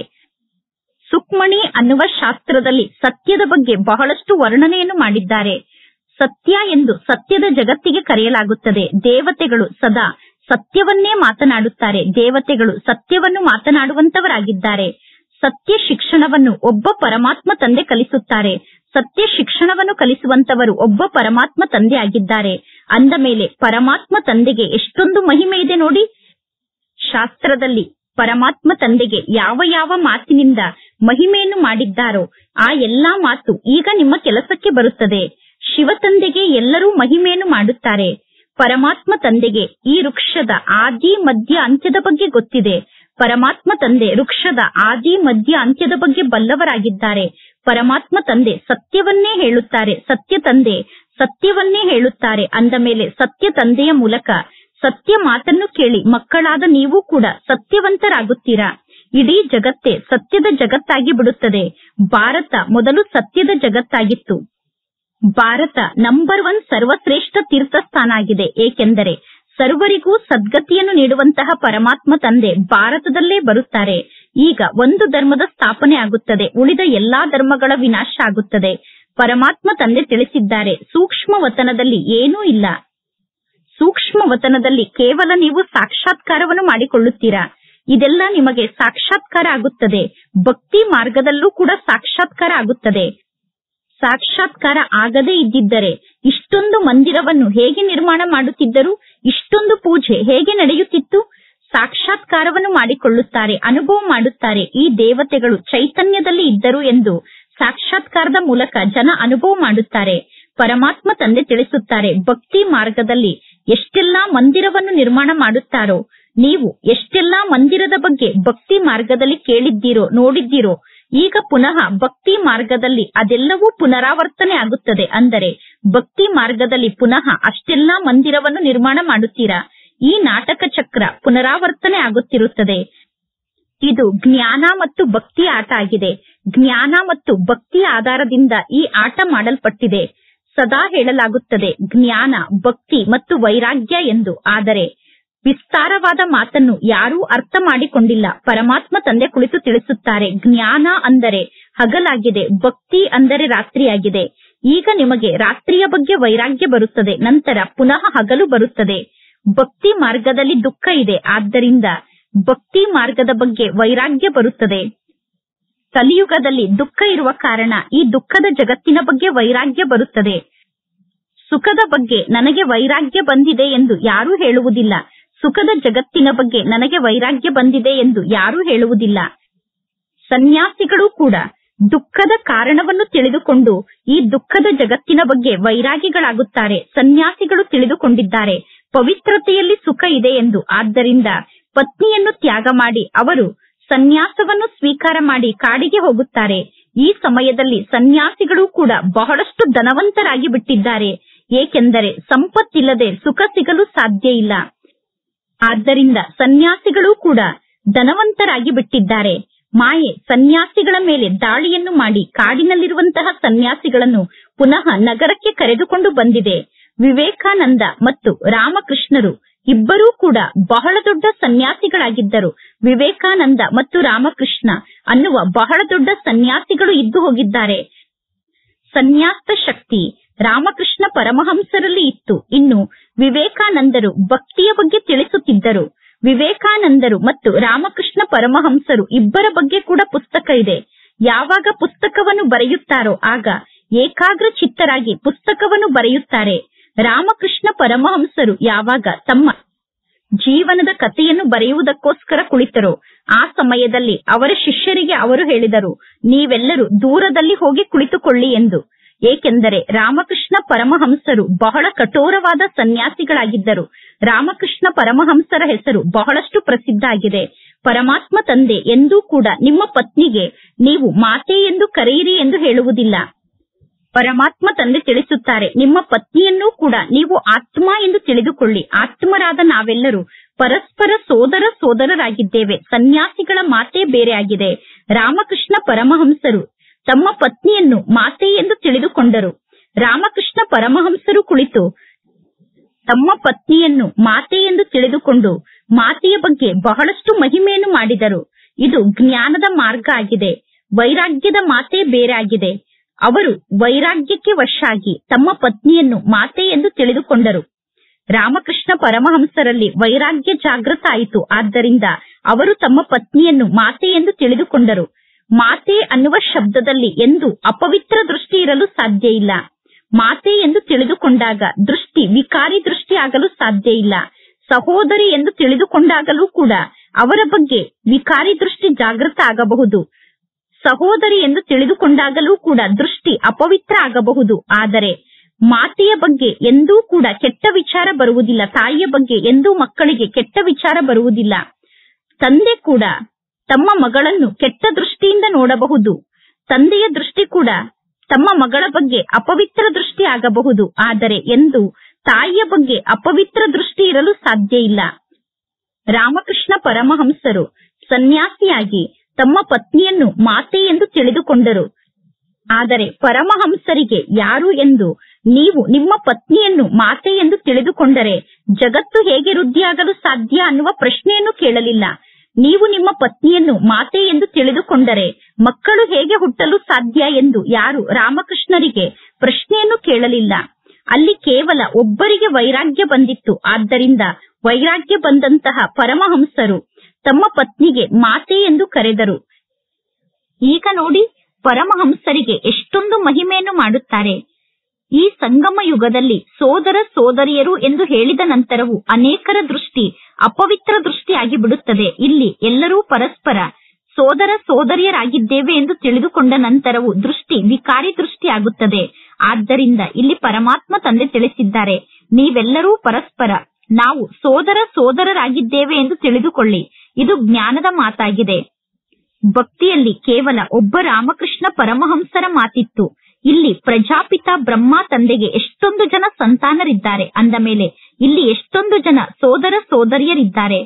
ಸುಕ್ಮಣಿ ಅನ್ನುವ ಶಾಸ್ತ್ರದಲ್ಲಿ ಸತ್ಯದ ಬಗ್ಗೆ ಬಹಳಷ್ಟು ವರ್ಣನೆಯನ್ನು ಮಾಡಿದ್ದಾರೆ. ಸತ್ಯ ಎಂದು ಸತ್ಯದ ಜಗತ್ತಿಗೆ ಕರೆಯಲಾಗುತ್ತದೆ. ದೇವತೆಗಳು ಸದಾ ಸತ್ಯವನ್ನೇ ಮಾತನಾಡುತ್ತಾರೆ. ದೇವತೆಗಳು ಸತ್ಯವನ್ನು ಮಾತನಾಡುವಂತವರಾಗಿದ್ದಾರೆ. ಸತ್ಯ ಶಿಕ್ಷಣವನ್ನು ಒಬ್ಬ ಪರಮಾತ್ಮ ತಂದೆ ಕಲಿಸುತ್ತಾರೆ. ಸತ್ಯ ಶಿಕ್ಷಣವನ್ನು ಕಲಿಸುವಂತವರು ಒಬ್ಬ ಪರಮಾತ್ಮ ತಂದೆ ಆಗಿದ್ದಾರೆ. ಅಂದ ಮೇಲೆ ಪರಮಾತ್ಮ ತಂದೆಗೆ ಎಷ್ಟೊಂದು ಮಹಿಮೆ ಇದೆ ನೋಡಿ. ಶಾಸ್ತ್ರದಲ್ಲಿ ಪರಮಾತ್ಮ ತಂದೆಗೆ ಯಾವ ಯಾವ ಮಾತಿನಿಂದ ಮಹಿಮೆಯನ್ನು ಮಾಡಿದ್ದಾರೋ ಆ ಎಲ್ಲಾ ಮಾತು ಈಗ ನಿಮ್ಮ ಕೆಲಸಕ್ಕೆ ಬರುತ್ತದೆ. ಶಿವ ತಂದೆಗೆ ಎಲ್ಲರೂ ಮಹಿಮೆಯನ್ನು ಮಾಡುತ್ತಾರೆ. ಪರಮಾತ್ಮ ತಂದೆಗೆ ಈ ವೃಕ್ಷದ ಆದಿ ಮಧ್ಯ ಅಂತ್ಯದ ಬಗ್ಗೆ ಗೊತ್ತಿದೆ. ಪರಮಾತ್ಮ ತಂದೆ ವೃಕ್ಷದ ಆದಿ ಮಧ್ಯ ಅಂತ್ಯದ ಬಗ್ಗೆ ಬಲ್ಲವರಾಗಿದ್ದಾರೆ. ಪರಮಾತ್ಮ ತಂದೆ ಸತ್ಯವನ್ನೇ ಹೇಳುತ್ತಾರೆ. ಸತ್ಯ ತಂದೆ ಸತ್ಯವನ್ನೇ ಹೇಳುತ್ತಾರೆ. ಅಂದ ಮೇಲೆ ಸತ್ಯ ತಂದೆಯ ಮೂಲಕ ಸತ್ಯ ಮಾತನ್ನು ಕೇಳಿ ಮಕ್ಕಳಾದ ನೀವು ಕೂಡ ಸತ್ಯವಂತರಾಗುತ್ತೀರಾ. ಇಡೀ ಜಗತ್ತೇ ಸತ್ಯದ ಜಗತ್ತಾಗಿ ಬಿಡುತ್ತದೆ. ಭಾರತ ಮೊದಲು ಸತ್ಯದ ಜಗತ್ತಾಗಿತ್ತು. ಭಾರತ ನಂಬರ್ 1 ಸರ್ವಶ್ರೇಷ್ಠ ತೀರ್ಥಸ್ಥಾನ ಆಗಿದೆ. ಏಕೆಂದರೆ ಸರ್ವರಿಗೂ ಸದ್ಗತಿಯನ್ನು ನೀಡುವಂತಹ ಪರಮಾತ್ಮ ತಂದೆ ಭಾರತದಲ್ಲೇ ಬರುತ್ತಾರೆ. ಈಗ ಒಂದು ಧರ್ಮದ ಸ್ಥಾಪನೆ ಆಗುತ್ತದೆ, ಉಳಿದ ಎಲ್ಲಾ ಧರ್ಮಗಳ ವಿನಾಶ ಆಗುತ್ತದೆ. ಪರಮಾತ್ಮ ತಂದೆ ತಿಳಿಸಿದ್ದಾರೆ, ಸೂಕ್ಷ್ಮ ವತನದಲ್ಲಿ ಏನೂ ಇಲ್ಲ. ಸೂಕ್ಷ್ಮ ವತನದಲ್ಲಿ ಕೇವಲ ನೀವು ಸಾಕ್ಷಾತ್ಕಾರವನ್ನು ಮಾಡಿಕೊಳ್ಳುತ್ತೀರಾ. ಇದೆಲ್ಲ ನಿಮಗೆ ಸಾಕ್ಷಾತ್ಕಾರ ಆಗುತ್ತದೆ. ಭಕ್ತಿ ಮಾರ್ಗದಲ್ಲೂ ಕೂಡ ಸಾಕ್ಷಾತ್ಕಾರ ಆಗುತ್ತದೆ. ಸಾಕ್ಷಾತ್ಕಾರ ಆಗದೇ ಇದ್ದಿದ್ದರೆ ಇಷ್ಟೊಂದು ಮಂದಿರವನ್ನು ಹೇಗೆ ನಿರ್ಮಾಣ ಮಾಡುತ್ತಿದ್ದರು, ಇಷ್ಟೊಂದು ಪೂಜೆ ಹೇಗೆ ನಡೆಯುತ್ತಿತ್ತು. ಸಾಕ್ಷಾತ್ಕಾರವನ್ನು ಮಾಡಿಕೊಳ್ಳುತ್ತಾರೆ, ಅನುಭವ ಮಾಡುತ್ತಾರೆ. ಈ ದೇವತೆಗಳು ಚೈತನ್ಯದಲ್ಲಿ ಇದ್ದರು ಎಂದು ಸಾಕ್ಷಾತ್ಕಾರದ ಮೂಲಕ ಜನ ಅನುಭವ ಮಾಡುತ್ತಾರೆ. ಪರಮಾತ್ಮ ತಂದೆ ತಿಳಿಸುತ್ತಾರೆ, ಭಕ್ತಿ ಮಾರ್ಗದಲ್ಲಿ ಎಷ್ಟೆಲ್ಲಾ ಮಂದಿರವನ್ನು ನಿರ್ಮಾಣ ಮಾಡುತ್ತಾರೋ, ನೀವು ಎಷ್ಟೆಲ್ಲಾ ಮಂದಿರದ ಬಗ್ಗೆ ಭಕ್ತಿ ಮಾರ್ಗದಲ್ಲಿ ಕೇಳಿದ್ದೀರೋ, ನೋಡಿದ್ದೀರೋ, ಈಗ ಪುನಃ ಭಕ್ತಿ ಮಾರ್ಗದಲ್ಲಿ ಅದೆಲ್ಲವೂ ಪುನರಾವರ್ತನೆ ಆಗುತ್ತದೆ. ಅಂದರೆ ಭಕ್ತಿ ಮಾರ್ಗದಲ್ಲಿ ಪುನಃ ಅಷ್ಟೆಲ್ಲಾ ಮಂದಿರವನ್ನು ನಿರ್ಮಾಣ ಮಾಡುತ್ತೀರಾ. ಈ ನಾಟಕ ಚಕ್ರ ಪುನರಾವರ್ತನೆ ಆಗುತ್ತಿರುತ್ತದೆ. ಇದು ಜ್ಞಾನ ಮತ್ತು ಭಕ್ತಿ ಆಟ ಆಗಿದೆ. ಜ್ಞಾನ ಮತ್ತು ಭಕ್ತಿಯ ಆಧಾರದಿಂದ ಈ ಆಟ ಮಾಡಲ್ಪಟ್ಟಿದೆ. ಸದಾ ಹೇಳಲಾಗುತ್ತದೆ ಜ್ಞಾನ, ಭಕ್ತಿ ಮತ್ತು ವೈರಾಗ್ಯ ಎಂದು. ಆದರೆ ವಿಸ್ತಾರವಾದ ಮಾತನ್ನು ಯಾರೂ ಅರ್ಥ ಮಾಡಿಕೊಂಡಿಲ್ಲ. ಪರಮಾತ್ಮ ತಂದೆ ಕುಳಿತು ತಿಳಿಸುತ್ತಾರೆ, ಜ್ಞಾನ ಅಂದರೆ ಹಗಲಾಗಿದೆ, ಭಕ್ತಿ ಅಂದರೆ ರಾತ್ರಿಯಾಗಿದೆ. ಈಗ ನಿಮಗೆ ರಾತ್ರಿಯ ಬಗ್ಗೆ ವೈರಾಗ್ಯ ಬರುತ್ತದೆ, ನಂತರ ಪುನಃ ಹಗಲು ಬರುತ್ತದೆ. ಭಕ್ತಿ ಮಾರ್ಗದಲ್ಲಿ ದುಃಖ ಇದೆ, ಆದ್ದರಿಂದ ಭಕ್ತಿ ಮಾರ್ಗದ ಬಗ್ಗೆ ವೈರಾಗ್ಯ ಬರುತ್ತದೆ. ಕಲಿಯುಗದಲ್ಲಿ ದುಃಖ ಇರುವ ಕಾರಣ ಈ ದುಃಖದ ಜಗತ್ತಿನ ಬಗ್ಗೆ ವೈರಾಗ್ಯ ಬರುತ್ತದೆ. ಸುಖದ ಬಗ್ಗೆ ನನಗೆ ವೈರಾಗ್ಯ ಬಂದಿದೆ ಎಂದು ಯಾರೂ ಹೇಳುವುದಿಲ್ಲ. ಸುಖದ ಜಗತ್ತಿನ ಬಗ್ಗೆ ನನಗೆ ವೈರಾಗ್ಯ ಬಂದಿದೆ ಎಂದು ಯಾರೂ ಹೇಳುವುದಿಲ್ಲ. ಸನ್ಯಾಸಿಗಳು ಕೂಡ ದುಃಖದ ಕಾರಣವನ್ನು ತಿಳಿದುಕೊಂಡು ಈ ದುಃಖದ ಜಗತ್ತಿನ ಬಗ್ಗೆ ವೈರಾಗಿಗಳಾಗುತ್ತಾರೆ. ಸನ್ಯಾಸಿಗಳು ತಿಳಿದುಕೊಂಡಿದ್ದಾರೆ ಪವಿತ್ರತೆಯಲ್ಲಿ ಸುಖ ಇದೆ ಎಂದು. ಆದ್ದರಿಂದ ಪತ್ನಿಯನ್ನು ತ್ಯಾಗ ಮಾಡಿ ಅವರು ಸನ್ಯಾಸವನ್ನು ಸ್ವೀಕಾರ ಮಾಡಿ ಕಾಡಿಗೆ ಹೋಗುತ್ತಾರೆ. ಈ ಸಮಯದಲ್ಲಿ ಸನ್ಯಾಸಿಗಳು ಕೂಡ ಬಹಳಷ್ಟು ಧನವಂತರಾಗಿ ಬಿಟ್ಟಿದ್ದಾರೆ. ಏಕೆಂದರೆ ಸಂಪತ್ತಿಲ್ಲದೆ ಸುಖ ಸಿಗಲು ಸಾಧ್ಯ ಇಲ್ಲ. ಆದ್ದರಿಂದ ಸನ್ಯಾಸಿಗಳು ಕೂಡ ಧನವಂತರಾಗಿ ಬಿಟ್ಟಿದ್ದಾರೆ. ಮಾಯೆ ಸನ್ಯಾಸಿಗಳ ಮೇಲೆ ದಾಳಿಯನ್ನು ಮಾಡಿ ಕಾಡಿನಲ್ಲಿರುವಂತಹ ಸನ್ಯಾಸಿಗಳನ್ನು ಪುನಃ ನಗರಕ್ಕೆ ಕರೆದುಕೊಂಡು ಬಂದಿದೆ. ವಿವೇಕಾನಂದ ಮತ್ತು ರಾಮಕೃಷ್ಣರು ಇಬ್ಬರೂ ಕೂಡ ಬಹಳ ದೊಡ್ಡ ಸನ್ಯಾಸಿಗಳಾಗಿದ್ದರು. ವಿವೇಕಾನಂದ ಮತ್ತು ರಾಮಕೃಷ್ಣ ಅನ್ನುವ ಬಹಳ ದೊಡ್ಡ ಸನ್ಯಾಸಿಗಳು ಇದ್ದು ಹೋಗಿದ್ದಾರೆ. ಸನ್ಯಾಸ ಶಕ್ತಿ ರಾಮಕೃಷ್ಣ ಪರಮಹಂಸರಲ್ಲಿ ಇತ್ತು. ಇನ್ನು ವಿವೇಕಾನಂದರು ಭಕ್ತಿಯ ಬಗ್ಗೆ ತಿಳಿಸುತ್ತಿದ್ದರು. ವಿವೇಕಾನಂದರು ಮತ್ತು ರಾಮಕೃಷ್ಣ ಪರಮಹಂಸರು ಇಬ್ಬರ ಬಗ್ಗೆ ಕೂಡ ಪುಸ್ತಕ ಇದೆ. ಯಾವಾಗ ಪುಸ್ತಕವನ್ನು ಬರೆಯುತ್ತಾರೋ ಆಗ ಏಕಾಗ್ರ ಚಿತ್ತರಾಗಿ ಪುಸ್ತಕವನ್ನು ಬರೆಯುತ್ತಾರೆ. ರಾಮಕೃಷ್ಣ ಪರಮಹಂಸರು ಯಾವಾಗ ತಮ್ಮ ಜೀವನದ ಕಥೆಯನ್ನು ಬರೆಯುವುದಕ್ಕೋಸ್ಕರ ಕುಳಿತರೋ ಆ ಸಮಯದಲ್ಲಿ ಅವರ ಶಿಷ್ಯರಿಗೆ ಅವರು ಹೇಳಿದರು, ನೀವೆಲ್ಲರೂ ದೂರದಲ್ಲಿ ಹೋಗಿ ಕುಳಿತುಕೊಳ್ಳಿ ಎಂದು. ಏಕೆಂದರೆ ರಾಮಕೃಷ್ಣ ಪರಮಹಂಸರು ಬಹಳ ಕಠೋರವಾದ ಸನ್ಯಾಸಿಗಳಾಗಿದ್ದರು. ರಾಮಕೃಷ್ಣ ಪರಮಹಂಸರ ಹೆಸರು ಬಹಳಷ್ಟು ಪ್ರಸಿದ್ಧ ಆಗಿದೆ. ಪರಮಾತ್ಮ ತಂದೆ ಎಂದೂ ಕೂಡ ನಿಮ್ಮ ಪತ್ನಿಗೆ ನೀವು ಮಾತೆ ಎಂದು ಕರೆಯಿರಿ ಎಂದು ಹೇಳುವುದಿಲ್ಲ. ಪರಮಾತ್ಮ ತಂದೆ ತಿಳಿಸುತ್ತಾರೆ, ನಿಮ್ಮ ಪತ್ನಿಯನ್ನೂ ಕೂಡ ನೀವು ಆತ್ಮ ಎಂದು ತಿಳಿದುಕೊಳ್ಳಿ. ಆತ್ಮರಾದ ನಾವೆಲ್ಲರೂ ಪರಸ್ಪರ ಸೋದರರಾಗಿದ್ದೇವೆ. ಸನ್ಯಾಸಿಗಳ ಮಾತೇ ಬೇರೆ ಆಗಿದೆ. ರಾಮಕೃಷ್ಣ ಪರಮಹಂಸರು ತಮ್ಮ ಪತ್ನಿಯನ್ನು ಮಾತೆ ಎಂದು ತಿಳಿದುಕೊಂಡರು. ರಾಮಕೃಷ್ಣ ಪರಮಹಂಸರು ಕುಳಿತು ತಮ್ಮ ಪತ್ನಿಯನ್ನು ಮಾತೆ ಎಂದು ತಿಳಿದುಕೊಂಡು ಮಾತೆಯ ಬಗ್ಗೆ ಬಹಳಷ್ಟು ಮಹಿಮೆಯನ್ನು ಮಾಡಿದರು. ಇದು ಜ್ಞಾನದ ಮಾರ್ಗ ಆಗಿದೆ. ವೈರಾಗ್ಯದ ಮಾತೇ ಬೇರೆ ಆಗಿದೆ. ಅವರು ವೈರಾಗ್ಯಕ್ಕೆ ವಶ ಆಗಿ ತಮ್ಮ ಪತ್ನಿಯನ್ನು ಮಾತೆ ಎಂದು ತಿಳಿದುಕೊಂಡರು. ರಾಮಕೃಷ್ಣ ಪರಮಹಂಸರಲ್ಲಿ ವೈರಾಗ್ಯ ಜಾಗೃತ ಆಯಿತು. ಆದ್ದರಿಂದ ಅವರು ತಮ್ಮ ಪತ್ನಿಯನ್ನು ಮಾತೆ ಎಂದು ತಿಳಿದುಕೊಂಡರು. ಮಾತೆ ಅನ್ನುವ ಶಬ್ದದಲ್ಲಿ ಎಂದು ಅಪವಿತ್ರ ದೃಷ್ಟಿ ಇರಲು ಸಾಧ್ಯ ಇಲ್ಲ. ಮಾತೆ ಎಂದು ತಿಳಿದುಕೊಂಡಾಗ ದೃಷ್ಟಿ ವಿಕಾರಿ ದೃಷ್ಟಿ ಆಗಲು ಸಾಧ್ಯ ಇಲ್ಲ. ಸಹೋದರಿ ಎಂದು ತಿಳಿದುಕೊಂಡಾಗಲೂ ಕೂಡ ಅವರ ಬಗ್ಗೆ ವಿಕಾರಿ ದೃಷ್ಟಿ ಜಾಗೃತ ಆಗಬಹುದು. ಸಹೋದರಿ ಎಂದು ತಿಳಿದುಕೊಂಡಾಗಲೂ ಕೂಡ ದೃಷ್ಟಿ ಅಪವಿತ್ರ ಆಗಬಹುದು. ಆದರೆ ಮಾತೆಯ ಬಗ್ಗೆ ಎಂದೂ ಕೂಡ ಕೆಟ್ಟ ವಿಚಾರ ಬರುವುದಿಲ್ಲ. ತಾಯಿಯ ಬಗ್ಗೆ ಎಂದೂ ಮಕ್ಕಳಿಗೆ ಕೆಟ್ಟ ವಿಚಾರ ಬರುವುದಿಲ್ಲ. ತಂದೆ ಕೂಡ ತಮ್ಮ ಮಗಳನ್ನು ಕೆಟ್ಟ ದೃಷ್ಟಿಯಿಂದ ನೋಡಬಹುದು. ತಂದೆಯ ದೃಷ್ಟಿ ಕೂಡ ತಮ್ಮ ಮಗಳ ಬಗ್ಗೆ ಅಪವಿತ್ರ ದೃಷ್ಟಿ ಆಗಬಹುದು. ಆದರೆ ಎಂದು ತಾಯಿಯ ಬಗ್ಗೆ ಅಪವಿತ್ರ ದೃಷ್ಟಿ ಇರಲು ಸಾಧ್ಯ ಇಲ್ಲ. ರಾಮಕೃಷ್ಣ ಪರಮಹಂಸರು ಸನ್ಯಾಸಿಯಾಗಿ ತಮ್ಮ ಪತ್ನಿಯನ್ನು ಮಾತೆ ಎಂದು ತಿಳಿದುಕೊಂಡರು. ಆದರೆ ಪರಮಹಂಸರಿಗೆ ಯಾರು ಎಂದು ನೀವು ನಿಮ್ಮ ಪತ್ನಿಯನ್ನು ಮಾತೆ ಎಂದು ತಿಳಿದುಕೊಂಡರೆ ಜಗತ್ತು ಹೇಗೆ ವೃದ್ಧಿಯಾಗಲು ಸಾಧ್ಯ ಅನ್ನುವ ಪ್ರಶ್ನೆಯನ್ನು ಕೇಳಲಿಲ್ಲ. ನೀವು ನಿಮ್ಮ ಪತ್ನಿಯನ್ನು ಮಾತೆ ಎಂದು ತಿಳಿದುಕೊಂಡರೆ ಮಕ್ಕಳು ಹೇಗೆ ಹುಟ್ಟಲು ಸಾಧ್ಯ ಎಂದು ಯಾರು ರಾಮಕೃಷ್ಣರಿಗೆ ಪ್ರಶ್ನೆಯನ್ನು ಕೇಳಲಿಲ್ಲ. ಅಲ್ಲಿ ಕೇವಲ ಒಬ್ಬರಿಗೆ ವೈರಾಗ್ಯ ಬಂದಿತ್ತು. ಆದ್ದರಿಂದ ವೈರಾಗ್ಯ ಬಂದಂತಹ ಪರಮಹಂಸರು ತಮ್ಮ ಪತ್ನಿಗೆ ಮಾತೆ ಎಂದು ಕರೆದರು. ಈಗ ನೋಡಿ, ಪರಮಹಂಸರಿಗೆ ಎಷ್ಟೊಂದು ಮಹಿಮೆಯನ್ನು ಮಾಡುತ್ತಾರೆ. ಈ ಸಂಗಮ ಯುಗದಲ್ಲಿ ಸೋದರ ಸೋದರಿಯರು ಎಂದು ಹೇಳಿದ ನಂತರವೂ ಅನೇಕರ ದೃಷ್ಟಿ ಅಪವಿತ್ರ ದೃಷ್ಟಿ ಆಗಿಬಿಡುತ್ತದೆ. ಇಲ್ಲಿ ಎಲ್ಲರೂ ಪರಸ್ಪರ ಸೋದರ ಸೋದರಿಯರಾಗಿದ್ದೇವೆ ಎಂದು ತಿಳಿದುಕೊಂಡ ನಂತರವೂ ದೃಷ್ಟಿ ವಿಕಾರಿ ದೃಷ್ಟಿ ಆಗುತ್ತದೆ. ಆದ್ದರಿಂದ ಇಲ್ಲಿ ಪರಮಾತ್ಮ ತಂದೆ ತಿಳಿಸಿದ್ದಾರೆ, ನೀವೆಲ್ಲರೂ ಪರಸ್ಪರ ನಾವು ಸೋದರ ಸೋದರರಾಗಿದ್ದೇವೆ ಎಂದು ತಿಳಿದುಕೊಳ್ಳಿ. ಇದು ಜ್ಞಾನದ ಮಾತಾಗಿದೆ. ಭಕ್ತಿಯಲ್ಲಿ ಕೇವಲ ಒಬ್ಬ ರಾಮಕೃಷ್ಣ ಪರಮಹಂಸರ ಮಾತಿತ್ತು. ಇಲ್ಲಿ ಪ್ರಜಾಪಿತ ಬ್ರಹ್ಮ ತಂದೆಗೆ ಎಷ್ಟೊಂದು ಜನ ಸಂತಾನರಿದ್ದಾರೆ ಅಂದ ಮೇಲೆ ಇಲ್ಲಿ ಎಷ್ಟೊಂದು ಜನ ಸೋದರ ಸೋದರಿಯರಿದ್ದಾರೆ.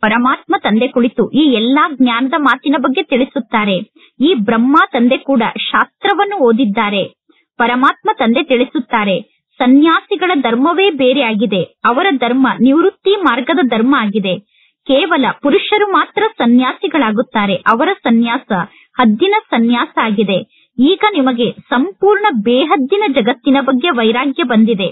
ಪರಮಾತ್ಮ ತಂದೆ ಕುಳಿತು ಈ ಎಲ್ಲಾ ಜ್ಞಾನದ ಮಾತಿನ ಬಗ್ಗೆ ತಿಳಿಸುತ್ತಾರೆ. ಈ ಬ್ರಹ್ಮ ತಂದೆ ಕೂಡ ಶಾಸ್ತ್ರವನ್ನು ಓದಿದ್ದಾರೆ. ಪರಮಾತ್ಮ ತಂದೆ ತಿಳಿಸುತ್ತಾರೆ, ಸನ್ಯಾಸಿಗಳ ಧರ್ಮವೇ ಬೇರೆ ಆಗಿದೆ. ಅವರ ಧರ್ಮ ನಿವೃತ್ತಿ ಮಾರ್ಗದ ಧರ್ಮ ಆಗಿದೆ. ಕೇವಲ ಪುರುಷರು ಮಾತ್ರ ಸನ್ಯಾಸಿಗಳಾಗುತ್ತಾರೆ. ಅವರ ಸನ್ಯಾಸ ಹದ್ದಿನ ಸನ್ಯಾಸ ಆಗಿದೆ. ಈಗ ನಿಮಗೆ ಸಂಪೂರ್ಣ ಬೇಹದ್ದಿನ ಜಗತ್ತಿನ ಬಗ್ಗೆ ವೈರಾಗ್ಯ ಬಂದಿದೆ.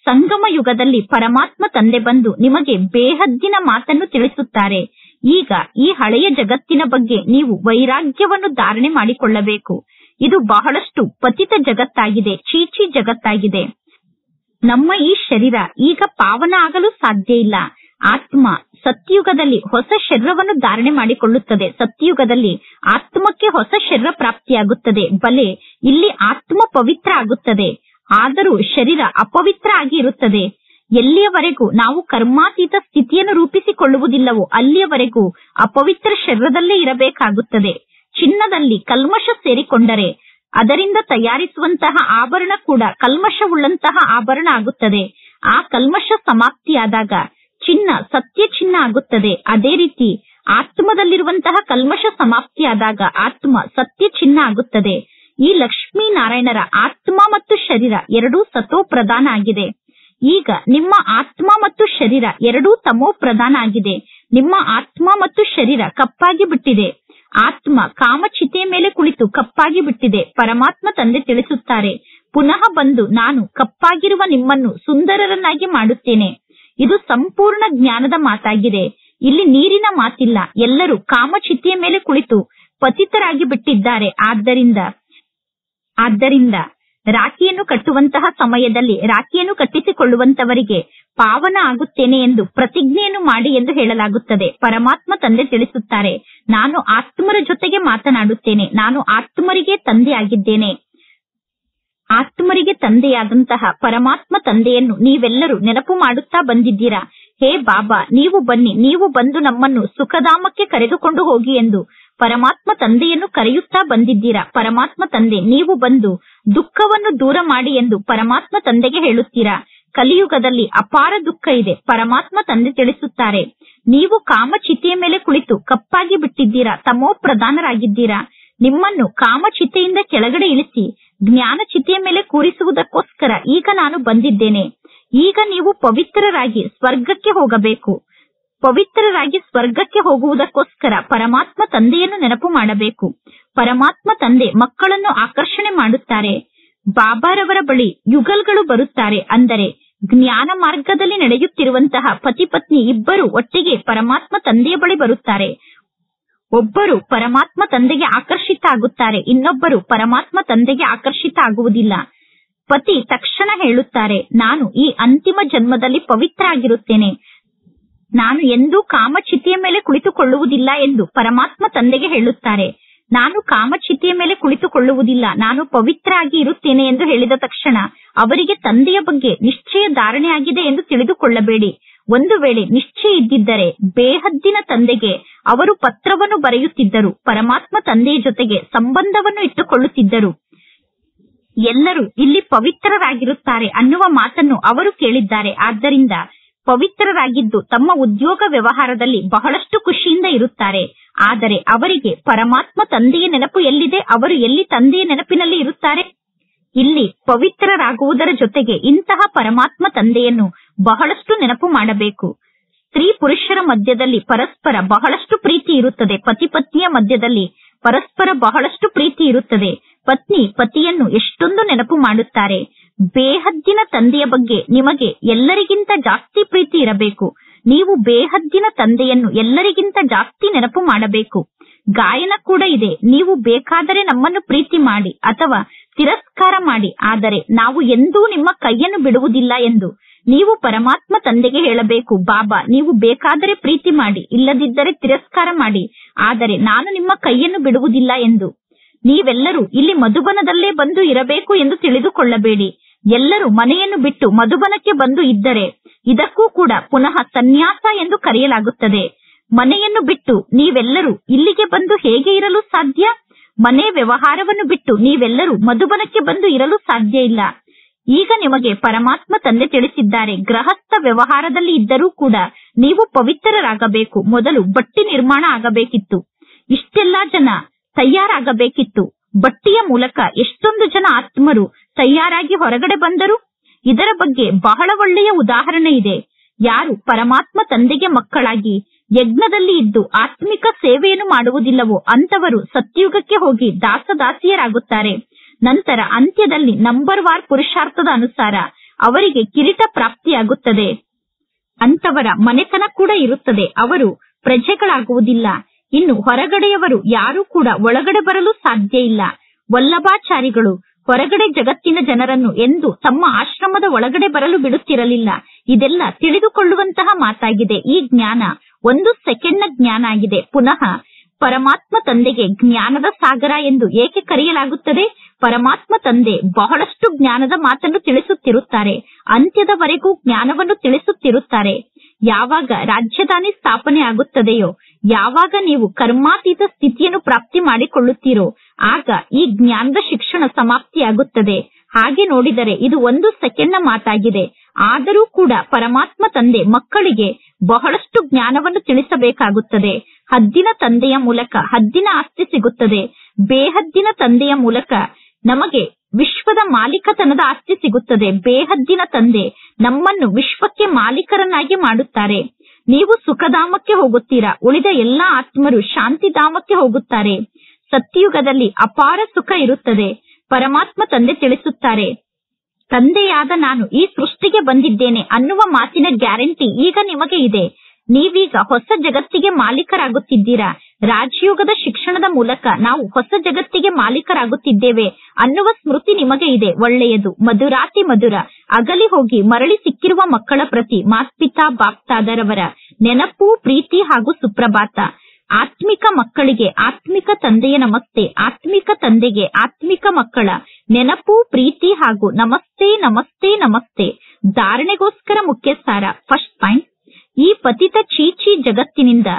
ಸಂಗಮ ಯುಗದಲ್ಲಿ ಪರಮಾತ್ಮ ತಂದೆ ಬಂದು ನಿಮಗೆ ಬೇಹದ್ದಿನ ಮಾತನ್ನು ತಿಳಿಸುತ್ತಾರೆ. ಈಗ ಈ ಹಳೆಯ ಜಗತ್ತಿನ ಬಗ್ಗೆ ನೀವು ವೈರಾಗ್ಯವನ್ನು ಧಾರಣೆ ಮಾಡಿಕೊಳ್ಳಬೇಕು. ಇದು ಬಹಳಷ್ಟು ಪತಿತ ಜಗತ್ತಾಗಿದೆ, ಚೀಚಿ ಜಗತ್ತಾಗಿದೆ. ನಮ್ಮ ಈ ಶರೀರ ಈಗ ಪಾವನ ಆಗಲು ಸಾಧ್ಯ ಇಲ್ಲ. ಆತ್ಮ ಸತ್ಯುಗದಲ್ಲಿ ಹೊಸ ಶರೀರವನ್ನು ಧಾರಣೆ ಮಾಡಿಕೊಳ್ಳುತ್ತದೆ. ಸತ್ಯುಗದಲ್ಲಿ ಆತ್ಮಕ್ಕೆ ಹೊಸ ಶರೀರ ಪ್ರಾಪ್ತಿಯಾಗುತ್ತದೆ. ಬಲೆ ಇಲ್ಲಿ ಆತ್ಮ ಪವಿತ್ರ ಆಗುತ್ತದೆ. ಆದರೂ ಶರೀರ ಅಪವಿತ್ರ ಆಗಿ ಇರುತ್ತದೆ. ಎಲ್ಲಿಯವರೆಗೂ ನಾವು ಕರ್ಮಾತೀತ ಸ್ಥಿತಿಯನ್ನು ರೂಪಿಸಿಕೊಳ್ಳುವುದಿಲ್ಲವೋ ಅಲ್ಲಿಯವರೆಗೂ ಅಪವಿತ್ರ ಶರೀರದಲ್ಲೇ ಇರಬೇಕಾಗುತ್ತದೆ. ಚಿನ್ನದಲ್ಲಿ ಕಲ್ಮಶ ಸೇರಿಕೊಂಡರೆ ಅದರಿಂದ ತಯಾರಿಸುವಂತಹ ಆಭರಣ ಕೂಡ ಕಲ್ಮಶವುಳ್ಳಂತಹ ಆಭರಣ ಆಗುತ್ತದೆ. ಆ ಕಲ್ಮಶ ಸಮಾಪ್ತಿಯಾದಾಗ ಚಿನ್ನ ಸತ್ಯ ಚಿನ್ನ ಆಗುತ್ತದೆ. ಅದೇ ರೀತಿ ಆತ್ಮದಲ್ಲಿರುವಂತಹ ಕಲ್ಮಶ ಸಮಾಪ್ತಿಯಾದಾಗ ಆತ್ಮ ಸತ್ಯ ಚಿನ್ನ ಆಗುತ್ತದೆ. ಈ ಲಕ್ಷ್ಮೀನಾರಾಯಣರ ಆತ್ಮ ಮತ್ತು ಶರೀರ ಎರಡೂ ಸತೋ ಪ್ರಧಾನ ಆಗಿದೆ. ಈಗ ನಿಮ್ಮ ಆತ್ಮ ಮತ್ತು ಶರೀರ ಎರಡೂ ತಮೋ ಪ್ರಧಾನ ಆಗಿದೆ. ನಿಮ್ಮ ಆತ್ಮ ಮತ್ತು ಶರೀರ ಕಪ್ಪಾಗಿ ಬಿಟ್ಟಿದೆ. ಆತ್ಮ ಕಾಮಚಿತೆಯ ಮೇಲೆ ಕುಳಿತು ಕಪ್ಪಾಗಿ ಬಿಟ್ಟಿದೆ. ಪರಮಾತ್ಮ ತಂದೆ ತಿಳಿಸುತ್ತಾರೆ, ಪುನಃ ಬಂದು ನಾನು ಕಪ್ಪಾಗಿರುವ ನಿಮ್ಮನ್ನು ಸುಂದರರನ್ನಾಗಿ ಮಾಡುತ್ತೇನೆ. ಇದು ಸಂಪೂರ್ಣ ಜ್ಞಾನದ ಮಾತಾಗಿದೆ. ಇಲ್ಲಿ ನೀರಿನ ಮಾತಿಲ್ಲ. ಎಲ್ಲರೂ ಕಾಮಚಿತೆಯ ಮೇಲೆ ಕುಳಿತು ಪತಿತರಾಗಿ ಬಿಟ್ಟಿದ್ದಾರೆ. ಆದ್ದರಿಂದ ರಾಖಿಯನ್ನು ಕಟ್ಟುವಂತಹ ಸಮಯದಲ್ಲಿ ರಾಖಿಯನ್ನು ಕಟ್ಟಿಸಿಕೊಳ್ಳುವಂತವರಿಗೆ ಪಾವನ ಆಗುತ್ತೇನೆ ಎಂದು ಪ್ರತಿಜ್ಞೆಯನ್ನು ಮಾಡಿ ಎಂದು ಹೇಳಲಾಗುತ್ತದೆ. ಪರಮಾತ್ಮ ತಂದೆ ತಿಳಿಸುತ್ತಾರೆ, ನಾನು ಆತ್ಮರ ಜೊತೆಗೆ ಮಾತನಾಡುತ್ತೇನೆ. ನಾನು ಆತ್ಮರಿಗೆ ತಂದೆ ಆಗಿದ್ದೇನೆ. ಆತ್ಮರಿಗೆ ತಂದೆಯಾದಂತಹ ಪರಮಾತ್ಮ ತಂದೆಯನ್ನು ನೀವೆಲ್ಲರೂ ನೆನಪು ಮಾಡುತ್ತಾ ಬಂದಿದ್ದೀರಾ. ಹೇ ಬಾಬಾ, ನೀವು ಬನ್ನಿ, ನೀವು ಬಂದು ನಮ್ಮನ್ನು ಸುಖಧಾಮಕ್ಕೆ ಕರೆದುಕೊಂಡು ಹೋಗಿ ಎಂದು ಪರಮಾತ್ಮ ತಂದೆಯನ್ನು ಕರೆಯುತ್ತಾ ಬಂದಿದ್ದೀರಾ. ಪರಮಾತ್ಮ ತಂದೆ, ನೀವು ಬಂದು ದುಃಖವನ್ನು ದೂರ ಮಾಡಿ ಎಂದು ಪರಮಾತ್ಮ ತಂದೆಗೆ ಹೇಳುತ್ತೀರಾ. ಕಲಿಯುಗದಲ್ಲಿ ಅಪಾರ ದುಃಖ ಇದೆ. ಪರಮಾತ್ಮ ತಂದೆ ತಿಳಿಸುತ್ತಾರೆ, ನೀವು ಕಾಮಚಿತೆಯ ಮೇಲೆ ಕುಳಿತು ಕಪ್ಪಾಗಿ ಬಿಟ್ಟಿದ್ದೀರಾ, ತಮೋ ಪ್ರಧಾನರಾಗಿದ್ದೀರಾ. ನಿಮ್ಮನ್ನು ಕಾಮಚಿತೆಯಿಂದ ಕೆಳಗಡೆ ಇಳಿಸಿ ಜ್ಞಾನ ಚಿತೆಯ ಮೇಲೆ ಕೂರಿಸುವುದಕ್ಕೋಸ್ಕರ ಈಗ ನಾನು ಬಂದಿದ್ದೇನೆ. ಈಗ ನೀವು ಪವಿತ್ರರಾಗಿ ಸ್ವರ್ಗಕ್ಕೆ ಹೋಗಬೇಕು. ಪವಿತ್ರರಾಗಿ ಸ್ವರ್ಗಕ್ಕೆ ಹೋಗುವುದಕ್ಕೋಸ್ಕರ ಪರಮಾತ್ಮ ತಂದೆಯನ್ನು ನೆನಪು ಮಾಡಬೇಕು. ಪರಮಾತ್ಮ ತಂದೆ ಮಕ್ಕಳನ್ನು ಆಕರ್ಷಣೆ ಮಾಡುತ್ತಾರೆ. ಬಾಬಾರವರ ಬಳಿ ಯುಗಲ್ಗಳು ಬರುತ್ತಾರೆ. ಅಂದರೆ ಜ್ಞಾನ ಮಾರ್ಗದಲ್ಲಿ ನಡೆಯುತ್ತಿರುವಂತಹ ಪತಿ ಪತ್ನಿ ಇಬ್ಬರು ಒಟ್ಟಿಗೆ ಪರಮಾತ್ಮ ತಂದೆಯ ಬಳಿ ಬರುತ್ತಾರೆ. ಒಬ್ಬರು ಪರಮಾತ್ಮ ತಂದೆಗೆ ಆಕರ್ಷಿತ ಆಗುತ್ತಾರೆ, ಇನ್ನೊಬ್ಬರು ಪರಮಾತ್ಮ ತಂದೆಗೆ ಆಕರ್ಷಿತ ಆಗುವುದಿಲ್ಲ. ಪತಿ ತಕ್ಷಣ ಹೇಳುತ್ತಾರೆ, ನಾನು ಈ ಅಂತಿಮ ಜನ್ಮದಲ್ಲಿ ಪವಿತ್ರ ಆಗಿರುತ್ತೇನೆ, ನಾನು ಎಂದೂ ಕಾಮಚಿತೆಯ ಮೇಲೆ ಕುಳಿತುಕೊಳ್ಳುವುದಿಲ್ಲ ಎಂದು ಪರಮಾತ್ಮ ತಂದೆಗೆ ಹೇಳುತ್ತಾರೆ. ನಾನು ಕಾಮಚಿತೆಯ ಮೇಲೆ ಕುಳಿತುಕೊಳ್ಳುವುದಿಲ್ಲ, ನಾನು ಪವಿತ್ರ ಆಗಿ ಇರುತ್ತೇನೆ ಎಂದು ಹೇಳಿದ ತಕ್ಷಣ ಅವರಿಗೆ ತಂದೆಯ ಬಗ್ಗೆ ನಿಶ್ಚಯ ಧಾರಣೆ ಆಗಿದೆ ಎಂದು ತಿಳಿದುಕೊಳ್ಳಬೇಡಿ. ಒಂದು ವೇಳೆ ನಿಶ್ಚಯ ಇದ್ದಿದ್ದರೆ ಬೇಹದ್ದಿನ ತಂದೆಗೆ ಅವರು ಪತ್ರವನ್ನು ಬರೆಯುತ್ತಿದ್ದರು, ಪರಮಾತ್ಮ ತಂದೆಯ ಜೊತೆಗೆ ಸಂಬಂಧವನ್ನು ಇಟ್ಟುಕೊಳ್ಳುತ್ತಿದ್ದರು. ಎಲ್ಲರೂ ಇಲ್ಲಿ ಪವಿತ್ರರಾಗಿರುತ್ತಾರೆ ಅನ್ನುವ ಮಾತನ್ನು ಅವರು ಕೇಳಿದ್ದಾರೆ. ಆದ್ದರಿಂದ ಪವಿತ್ರರಾಗಿದ್ದು ತಮ್ಮ ಉದ್ಯೋಗ ವ್ಯವಹಾರದಲ್ಲಿ ಬಹಳಷ್ಟು ಖುಷಿಯಿಂದ ಇರುತ್ತಾರೆ. ಆದರೆ ಅವರಿಗೆ ಪರಮಾತ್ಮ ತಂದೆಯ ನೆನಪು ಎಲ್ಲಿದೆ? ಅವರು ಎಲ್ಲಿ ತಂದೆಯ ನೆನಪಿನಲ್ಲಿ ಇರುತ್ತಾರೆ? ಇಲ್ಲಿ ಪವಿತ್ರರಾಗುವುದರ ಜೊತೆಗೆ ಇಂತಹ ಪರಮಾತ್ಮ ತಂದೆಯನ್ನು ಬಹಳಷ್ಟು ನೆನಪು ಮಾಡಬೇಕು. ಸ್ತ್ರೀ ಪುರುಷರ ಮಧ್ಯದಲ್ಲಿ ಪರಸ್ಪರ ಬಹಳಷ್ಟು ಪ್ರೀತಿ ಇರುತ್ತದೆ. ಪತಿ ಪತ್ನಿಯ ಮಧ್ಯದಲ್ಲಿ ಪರಸ್ಪರ ಬಹಳಷ್ಟು ಪ್ರೀತಿ ಇರುತ್ತದೆ. ಪತ್ನಿ ಪತಿಯನ್ನು ಎಷ್ಟೊಂದು ನೆನಪು ಮಾಡುತ್ತಾರೆ. ಬೇಹದ್ದಿನ ತಂದೆಯ ಬಗ್ಗೆ ನಿಮಗೆ ಎಲ್ಲರಿಗಿಂತ ಜಾಸ್ತಿ ಪ್ರೀತಿ ಇರಬೇಕು. ನೀವು ಬೇಹದ್ದಿನ ತಂದೆಯನ್ನು ಎಲ್ಲರಿಗಿಂತ ಜಾಸ್ತಿ ನೆನಪು ಮಾಡಬೇಕು. ಗಾಯನ ಕೂಡ ಇದೆ, ನೀವು ಬೇಕಾದರೆ ನಮ್ಮನ್ನು ಪ್ರೀತಿ ಮಾಡಿ ಅಥವಾ ತಿರಸ್ಕಾರ ಮಾಡಿ, ಆದರೆ ನಾವು ಎಂದೂ ನಿಮ್ಮ ಕೈಯನ್ನು ಬಿಡುವುದಿಲ್ಲ ಎಂದು ನೀವು ಪರಮಾತ್ಮ ತಂದೆಗೆ ಹೇಳಬೇಕು. ಬಾಬಾ, ನೀವು ಬೇಕಾದರೆ ಪ್ರೀತಿ ಮಾಡಿ, ಇಲ್ಲದಿದ್ದರೆ ತಿರಸ್ಕಾರ ಮಾಡಿ, ಆದರೆ ನಾನು ನಿಮ್ಮ ಕೈಯನ್ನು ಬಿಡುವುದಿಲ್ಲ ಎಂದು. ನೀವೆಲ್ಲರೂ ಇಲ್ಲಿ ಮಧುಬನದಲ್ಲೇ ಬಂದು ಇರಬೇಕು ಎಂದು ತಿಳಿದುಕೊಳ್ಳಬೇಡಿ. ಎಲ್ಲರೂ ಮನೆಯನ್ನು ಬಿಟ್ಟು ಮಧುಬನಕ್ಕೆ ಬಂದು ಇದ್ದರೆ ಇದಕ್ಕೂ ಕೂಡ ಪುನಃ ಸನ್ಯಾಸ ಎಂದು ಕರೆಯಲಾಗುತ್ತದೆ. ಮನೆಯನ್ನು ಬಿಟ್ಟು ನೀವೆಲ್ಲರೂ ಇಲ್ಲಿಗೆ ಬಂದು ಹೇಗೆ ಇರಲು ಸಾಧ್ಯ? ಮನೆ ವ್ಯವಹಾರವನ್ನು ಬಿಟ್ಟು ನೀವೆಲ್ಲರೂ ಮಧುಬನಕ್ಕೆ ಬಂದು ಇರಲು ಸಾಧ್ಯ ಇಲ್ಲ. ಈಗ ನಿಮಗೆ ಪರಮಾತ್ಮ ತಂದೆ ತಿಳಿಸಿದ್ದಾರೆ, ಗೃಹಸ್ಥ ವ್ಯವಹಾರದಲ್ಲಿ ಇದ್ದರೂ ಕೂಡ ನೀವು ಪವಿತ್ರರಾಗಬೇಕು. ಮೊದಲು ಬಟ್ಟಿ ನಿರ್ಮಾಣ ಆಗಬೇಕಿತ್ತು, ಇಷ್ಟೆಲ್ಲಾ ಜನ ತಯಾರಾಗಬೇಕಿತ್ತು. ಬಟ್ಟಿಯ ಮೂಲಕ ಎಷ್ಟೊಂದು ಜನ ಆತ್ಮರು ತಯಾರಾಗಿ ಹೊರಗಡೆ ಬಂದರು. ಇದರ ಬಗ್ಗೆ ಬಹಳ ಒಳ್ಳೆಯ ಉದಾಹರಣೆ ಇದೆ. ಯಾರು ಪರಮಾತ್ಮ ತಂದೆಗೆ ಮಕ್ಕಳಾಗಿ ಯಜ್ಞದಲ್ಲಿ ಇದ್ದು ಆತ್ಮಿಕ ಸೇವೆಯನ್ನು ಮಾಡುವುದಿಲ್ಲವೋ ಅಂತವರು ಸತ್ಯುಗಕ್ಕೆ ಹೋಗಿ ದಾಸದಾಸಿಯರಾಗುತ್ತಾರೆ. ನಂತರ ಅಂತ್ಯದಲ್ಲಿ ನಂಬರ್ ವಾರ್ ಪುರುಷಾರ್ಥದ ಅನುಸಾರ ಅವರಿಗೆ ಕಿರೀಟ ಪ್ರಾಪ್ತಿಯಾಗುತ್ತದೆ. ಅಂತವರ ಮನೆತನ ಕೂಡ ಇರುತ್ತದೆ, ಅವರು ಪ್ರಜೆಗಳಾಗುವುದಿಲ್ಲ. ಇನ್ನು ಹೊರಗಡೆಯವರು ಯಾರೂ ಕೂಡ ಒಳಗಡೆ ಬರಲು ಸಾಧ್ಯ ಇಲ್ಲ. ವಲ್ಲಭಾಚಾರಿಗಳು ಹೊರಗಡೆ ಜಗತ್ತಿನ ಜನರನ್ನು ಎಂದು ತಮ್ಮ ಆಶ್ರಮದ ಒಳಗಡೆ ಬರಲು ಬಿಡುತ್ತಿರಲಿಲ್ಲ. ಇದೆಲ್ಲ ತಿಳಿದುಕೊಳ್ಳುವಂತಹ ಮಾತಾಗಿದೆ. ಈ ಜ್ಞಾನ 1 ಸೆಕೆಂಡ್ನ ಜ್ಞಾನ ಆಗಿದೆ. ಪುನಃ ಪರಮಾತ್ಮ ತಂದೆಗೆ ಜ್ಞಾನದ ಸಾಗರ ಎಂದು ಏಕೆ ಕರೆಯಲಾಗುತ್ತದೆ? ಪರಮಾತ್ಮ ತಂದೆ ಬಹಳಷ್ಟು ಜ್ಞಾನದ ಮಾತನ್ನು ತಿಳಿಸುತ್ತಿರುತ್ತಾರೆ, ಅಂತ್ಯದವರೆಗೂ ಜ್ಞಾನವನ್ನು ತಿಳಿಸುತ್ತಿರುತ್ತಾರೆ. ಯಾವಾಗ ರಾಜ್ಯಧಾನಿ ಸ್ಥಾಪನೆ ಆಗುತ್ತದೆಯೋ, ಯಾವಾಗ ನೀವು ಕರ್ಮಾತೀತ ಸ್ಥಿತಿಯನ್ನು ಪ್ರಾಪ್ತಿ ಮಾಡಿಕೊಳ್ಳುತ್ತೀರೋ, ಆಗ ಈ ಜ್ಞಾನದ ಶಿಕ್ಷಣ ಸಮಾಪ್ತಿಯಾಗುತ್ತದೆ. ಹಾಗೆ ನೋಡಿದರೆ ಇದು 1 ಸೆಕೆಂಡ್ನ ಮಾತಾಗಿದೆ. ಆದರೂ ಕೂಡ ಪರಮಾತ್ಮ ತಂದೆ ಮಕ್ಕಳಿಗೆ ಬಹಳಷ್ಟು ಜ್ಞಾನವನ್ನು ತಿಳಿಸಬೇಕಾಗುತ್ತದೆ. ಹದ್ದಿನ ತಂದೆಯ ಮೂಲಕ ಹದ್ದಿನ ಆಸ್ತಿ ಸಿಗುತ್ತದೆ. ಬೇಹದ್ದಿನ ತಂದೆಯ ಮೂಲಕ ನಮಗೆ ವಿಶ್ವದ ಮಾಲೀಕತನದ ಆಸ್ತಿ ಸಿಗುತ್ತದೆ. ಬೇಹದ್ದಿನ ತಂದೆ ನಮ್ಮನ್ನು ವಿಶ್ವಕ್ಕೆ ಮಾಲೀಕರನ್ನಾಗಿ ಮಾಡುತ್ತಾರೆ. ನೀವು ಸುಖಧಾಮಕ್ಕೆ ಹೋಗುತ್ತೀರಾ, ಉಳಿದ ಎಲ್ಲಾ ಆತ್ಮರು ಶಾಂತಿಧಾಮಕ್ಕೆ ಹೋಗುತ್ತಾರೆ. ಸತ್ಯಯುಗದಲ್ಲಿ ಅಪಾರ ಸುಖ ಇರುತ್ತದೆ. ಪರಮಾತ್ಮ ತಂದೆ ತಿಳಿಸುತ್ತಾರೆ, ತಂದೆಯಾದ ನಾನು ಈ ಸೃಷ್ಟಿಗೆ ಬಂದಿದ್ದೇನೆ ಅನ್ನುವ ಮಾತಿನ ಗ್ಯಾರಂಟಿ ಈಗ ನಿಮಗೆ ಇದೆ. ನೀವೀಗ ಹೊಸ ಜಗತ್ತಿಗೆ ಮಾಲೀಕರಾಗುತ್ತಿದ್ದೀರಾ. ರಾಜಯೋಗದ ಶಿಕ್ಷಣದ ಮೂಲಕ ನಾವು ಹೊಸ ಜಗತ್ತಿಗೆ ಮಾಲೀಕರಾಗುತ್ತಿದ್ದೇವೆ ಅನ್ನುವ ಸ್ಮೃತಿ ನಿಮಗೆ ಇದೆ. ಒಳ್ಳೆಯದು. ಮಧುರಾತಿ ಮಧುರ. ಅಗಲಿ ಹೋಗಿ ಮರಳಿ ಸಿಕ್ಕಿರುವ ಮಕ್ಕಳ ಪ್ರತಿ ಮಾತ್ಪಿತಾ ಬಾಪ್ತಾದರವರ ನೆನಪು, ಪ್ರೀತಿ ಹಾಗೂ ಸುಪ್ರಭಾತ. ಆತ್ಮಿಕ ಮಕ್ಕಳಿಗೆ ಆತ್ಮಿಕ ತಂದೆಯ ನಮಸ್ತೆ, ಆತ್ಮಿಕ ತಂದೆಗೆ ಆತ್ಮಿಕ ಮಕ್ಕಳ ನೆನಪು, ಪ್ರೀತಿ ಹಾಗೂ ನಮಸ್ತೆ ನಮಸ್ತೆ ನಮಸ್ತೆ. ಧಾರಣೆಗೋಸ್ಕರ ಮುಖ್ಯ ಸಾರ. ಫಸ್ಟ್ ಪಾಯಿಂಟ್, ಈ ಪತಿತ ಚೀಚಿ ಜಗತ್ತಿನಿಂದ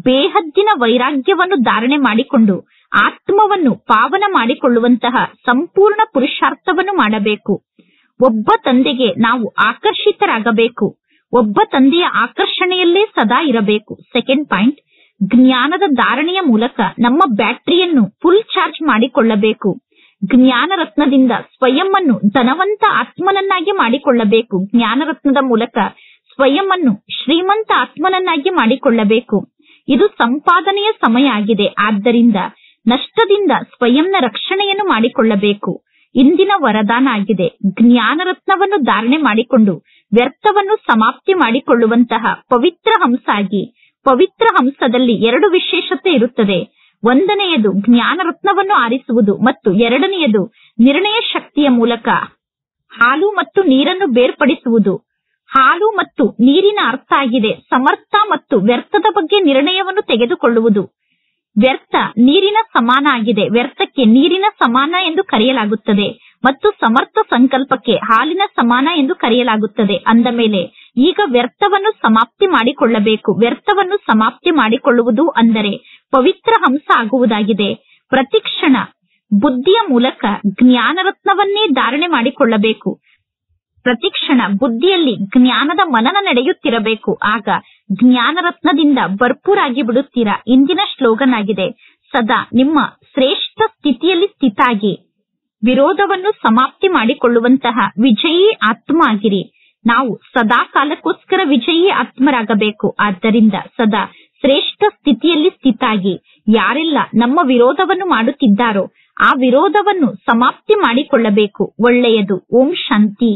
ಬೇಹದ್ದಿನ ವೈರಾಗ್ಯವನ್ನು ಧಾರಣೆ ಮಾಡಿಕೊಂಡು ಆತ್ಮವನ್ನು ಪಾವನ ಮಾಡಿಕೊಳ್ಳುವಂತಹ ಸಂಪೂರ್ಣ ಪುರುಷಾರ್ಥವನ್ನು ಮಾಡಬೇಕು. ಒಬ್ಬ ತಂದೆಗೆ ನಾವು ಆಕರ್ಷಿತರಾಗಬೇಕು. ಒಬ್ಬ ತಂದೆಯ ಆಕರ್ಷಣೆಯಲ್ಲೇ ಸದಾ ಇರಬೇಕು. ಸೆಕೆಂಡ್ ಪಾಯಿಂಟ್, ಜ್ಞಾನದ ಧಾರಣೆಯ ಮೂಲಕ ನಮ್ಮ ಬ್ಯಾಟರಿಯನ್ನು ಫುಲ್ ಚಾರ್ಜ್ ಮಾಡಿಕೊಳ್ಳಬೇಕು. ಜ್ಞಾನ ರತ್ನದಿಂದ ಸ್ವಯಂ ಅನ್ನು ಧನವಂತ ಆತ್ಮನನ್ನಾಗಿ ಮಾಡಿಕೊಳ್ಳಬೇಕು. ಜ್ಞಾನ ರತ್ನದ ಮೂಲಕ ಸ್ವಯಂ ಅನ್ನು ಶ್ರೀಮಂತ ಆತ್ಮನನ್ನಾಗಿ ಮಾಡಿಕೊಳ್ಳಬೇಕು. ಇದು ಸಂಪಾದನೆಯ ಸಮಯ ಆಗಿದೆ. ಆದ್ದರಿಂದ ನಷ್ಟದಿಂದ ಸ್ವಯಂನ ರಕ್ಷಣೆಯನ್ನು ಮಾಡಿಕೊಳ್ಳಬೇಕು. ಇಂದಿನ ವರದಾನ ಆಗಿದೆ. ಜ್ಞಾನ ರತ್ನವನ್ನು ಧಾರಣೆ ಮಾಡಿಕೊಂಡು ವ್ಯರ್ಥವನ್ನು ಸಮಾಪ್ತಿ ಮಾಡಿಕೊಳ್ಳುವಂತಹ ಪವಿತ್ರ ಹಂಸ ಆಗಿ. ಪವಿತ್ರ ಹಂಸದಲ್ಲಿ 2 ವಿಶೇಷತೆ ಇರುತ್ತದೆ. ಒಂದನೆಯದು ಜ್ಞಾನ ರತ್ನವನ್ನು ಆರಿಸುವುದು ಮತ್ತು ಎರಡನೆಯದು ನಿರ್ಣಯ ಶಕ್ತಿಯ ಮೂಲಕ ಹಾಲು ಮತ್ತು ನೀರನ್ನು ಬೇರ್ಪಡಿಸುವುದು. ಹಾಲು ಮತ್ತು ನೀರಿನ ಅರ್ಥ ಆಗಿದೆ ಸಮರ್ಥ ಮತ್ತು ವ್ಯರ್ಥದ ಬಗ್ಗೆ ನಿರ್ಣಯವನ್ನು ತೆಗೆದುಕೊಳ್ಳುವುದು. ವ್ಯರ್ಥ ನೀರಿನ ಸಮಾನ ಆಗಿದೆ. ವ್ಯರ್ಥಕ್ಕೆ ನೀರಿನ ಸಮಾನ ಎಂದು ಕರೆಯಲಾಗುತ್ತದೆ ಮತ್ತು ಸಮರ್ಥ ಸಂಕಲ್ಪಕ್ಕೆ ಹಾಲಿನ ಸಮಾನ ಎಂದು ಕರೆಯಲಾಗುತ್ತದೆ. ಅಂದ ಮೇಲೆ ಈಗ ವ್ಯರ್ಥವನ್ನು ಸಮಾಪ್ತಿ ಮಾಡಿಕೊಳ್ಳಬೇಕು. ವ್ಯರ್ಥವನ್ನು ಸಮಾಪ್ತಿ ಮಾಡಿಕೊಳ್ಳುವುದು ಅಂದರೆ ಪವಿತ್ರ ಹಂಸ ಆಗುವುದಾಗಿದೆ. ಪ್ರತಿಕ್ಷಣ ಬುದ್ಧಿಯ ಮೂಲಕ ಜ್ಞಾನ ರತ್ನವನ್ನೇ ಧಾರಣೆ ಮಾಡಿಕೊಳ್ಳಬೇಕು. ಪ್ರತಿಕ್ಷಣ ಬುದ್ಧಿಯಲ್ಲಿ ಜ್ಞಾನದ ಮನನ ನಡೆಯುತ್ತಿರಬೇಕು. ಆಗ ಜ್ಞಾನ ರತ್ನದಿಂದ ಭರ್ಪೂರಾಗಿ ಬಿಡುತ್ತೀರಾ. ಇಂದಿನ ಸ್ಲೋಗನ್ ಆಗಿದೆ, ಸದಾ ನಿಮ್ಮ ಶ್ರೇಷ್ಠ ಸ್ಥಿತಿಯಲ್ಲಿ ಸ್ಥಿತಾಗಿ ವಿರೋಧವನ್ನು ಸಮಾಪ್ತಿ ಮಾಡಿಕೊಳ್ಳುವಂತಹ ವಿಜಯೀ ಆತ್ಮ ಆಗಿರಿ. ನಾವು ಸದಾ ಕಾಲಕ್ಕೋಸ್ಕರ ವಿಜಯೀ ಆತ್ಮರಾಗಬೇಕು. ಆದ್ದರಿಂದ ಸದಾ ಶ್ರೇಷ್ಠ ಸ್ಥಿತಿಯಲ್ಲಿ ಸ್ಥಿತಾಗಿ ಯಾರೆಲ್ಲ ನಮ್ಮ ವಿರೋಧವನ್ನು ಮಾಡುತ್ತಿದ್ದಾರೋ ಆ ವಿರೋಧವನ್ನು ಸಮಾಪ್ತಿ ಮಾಡಿಕೊಳ್ಳಬೇಕು. ಒಳ್ಳೆಯದು. ಓಂ ಶಾಂತಿ.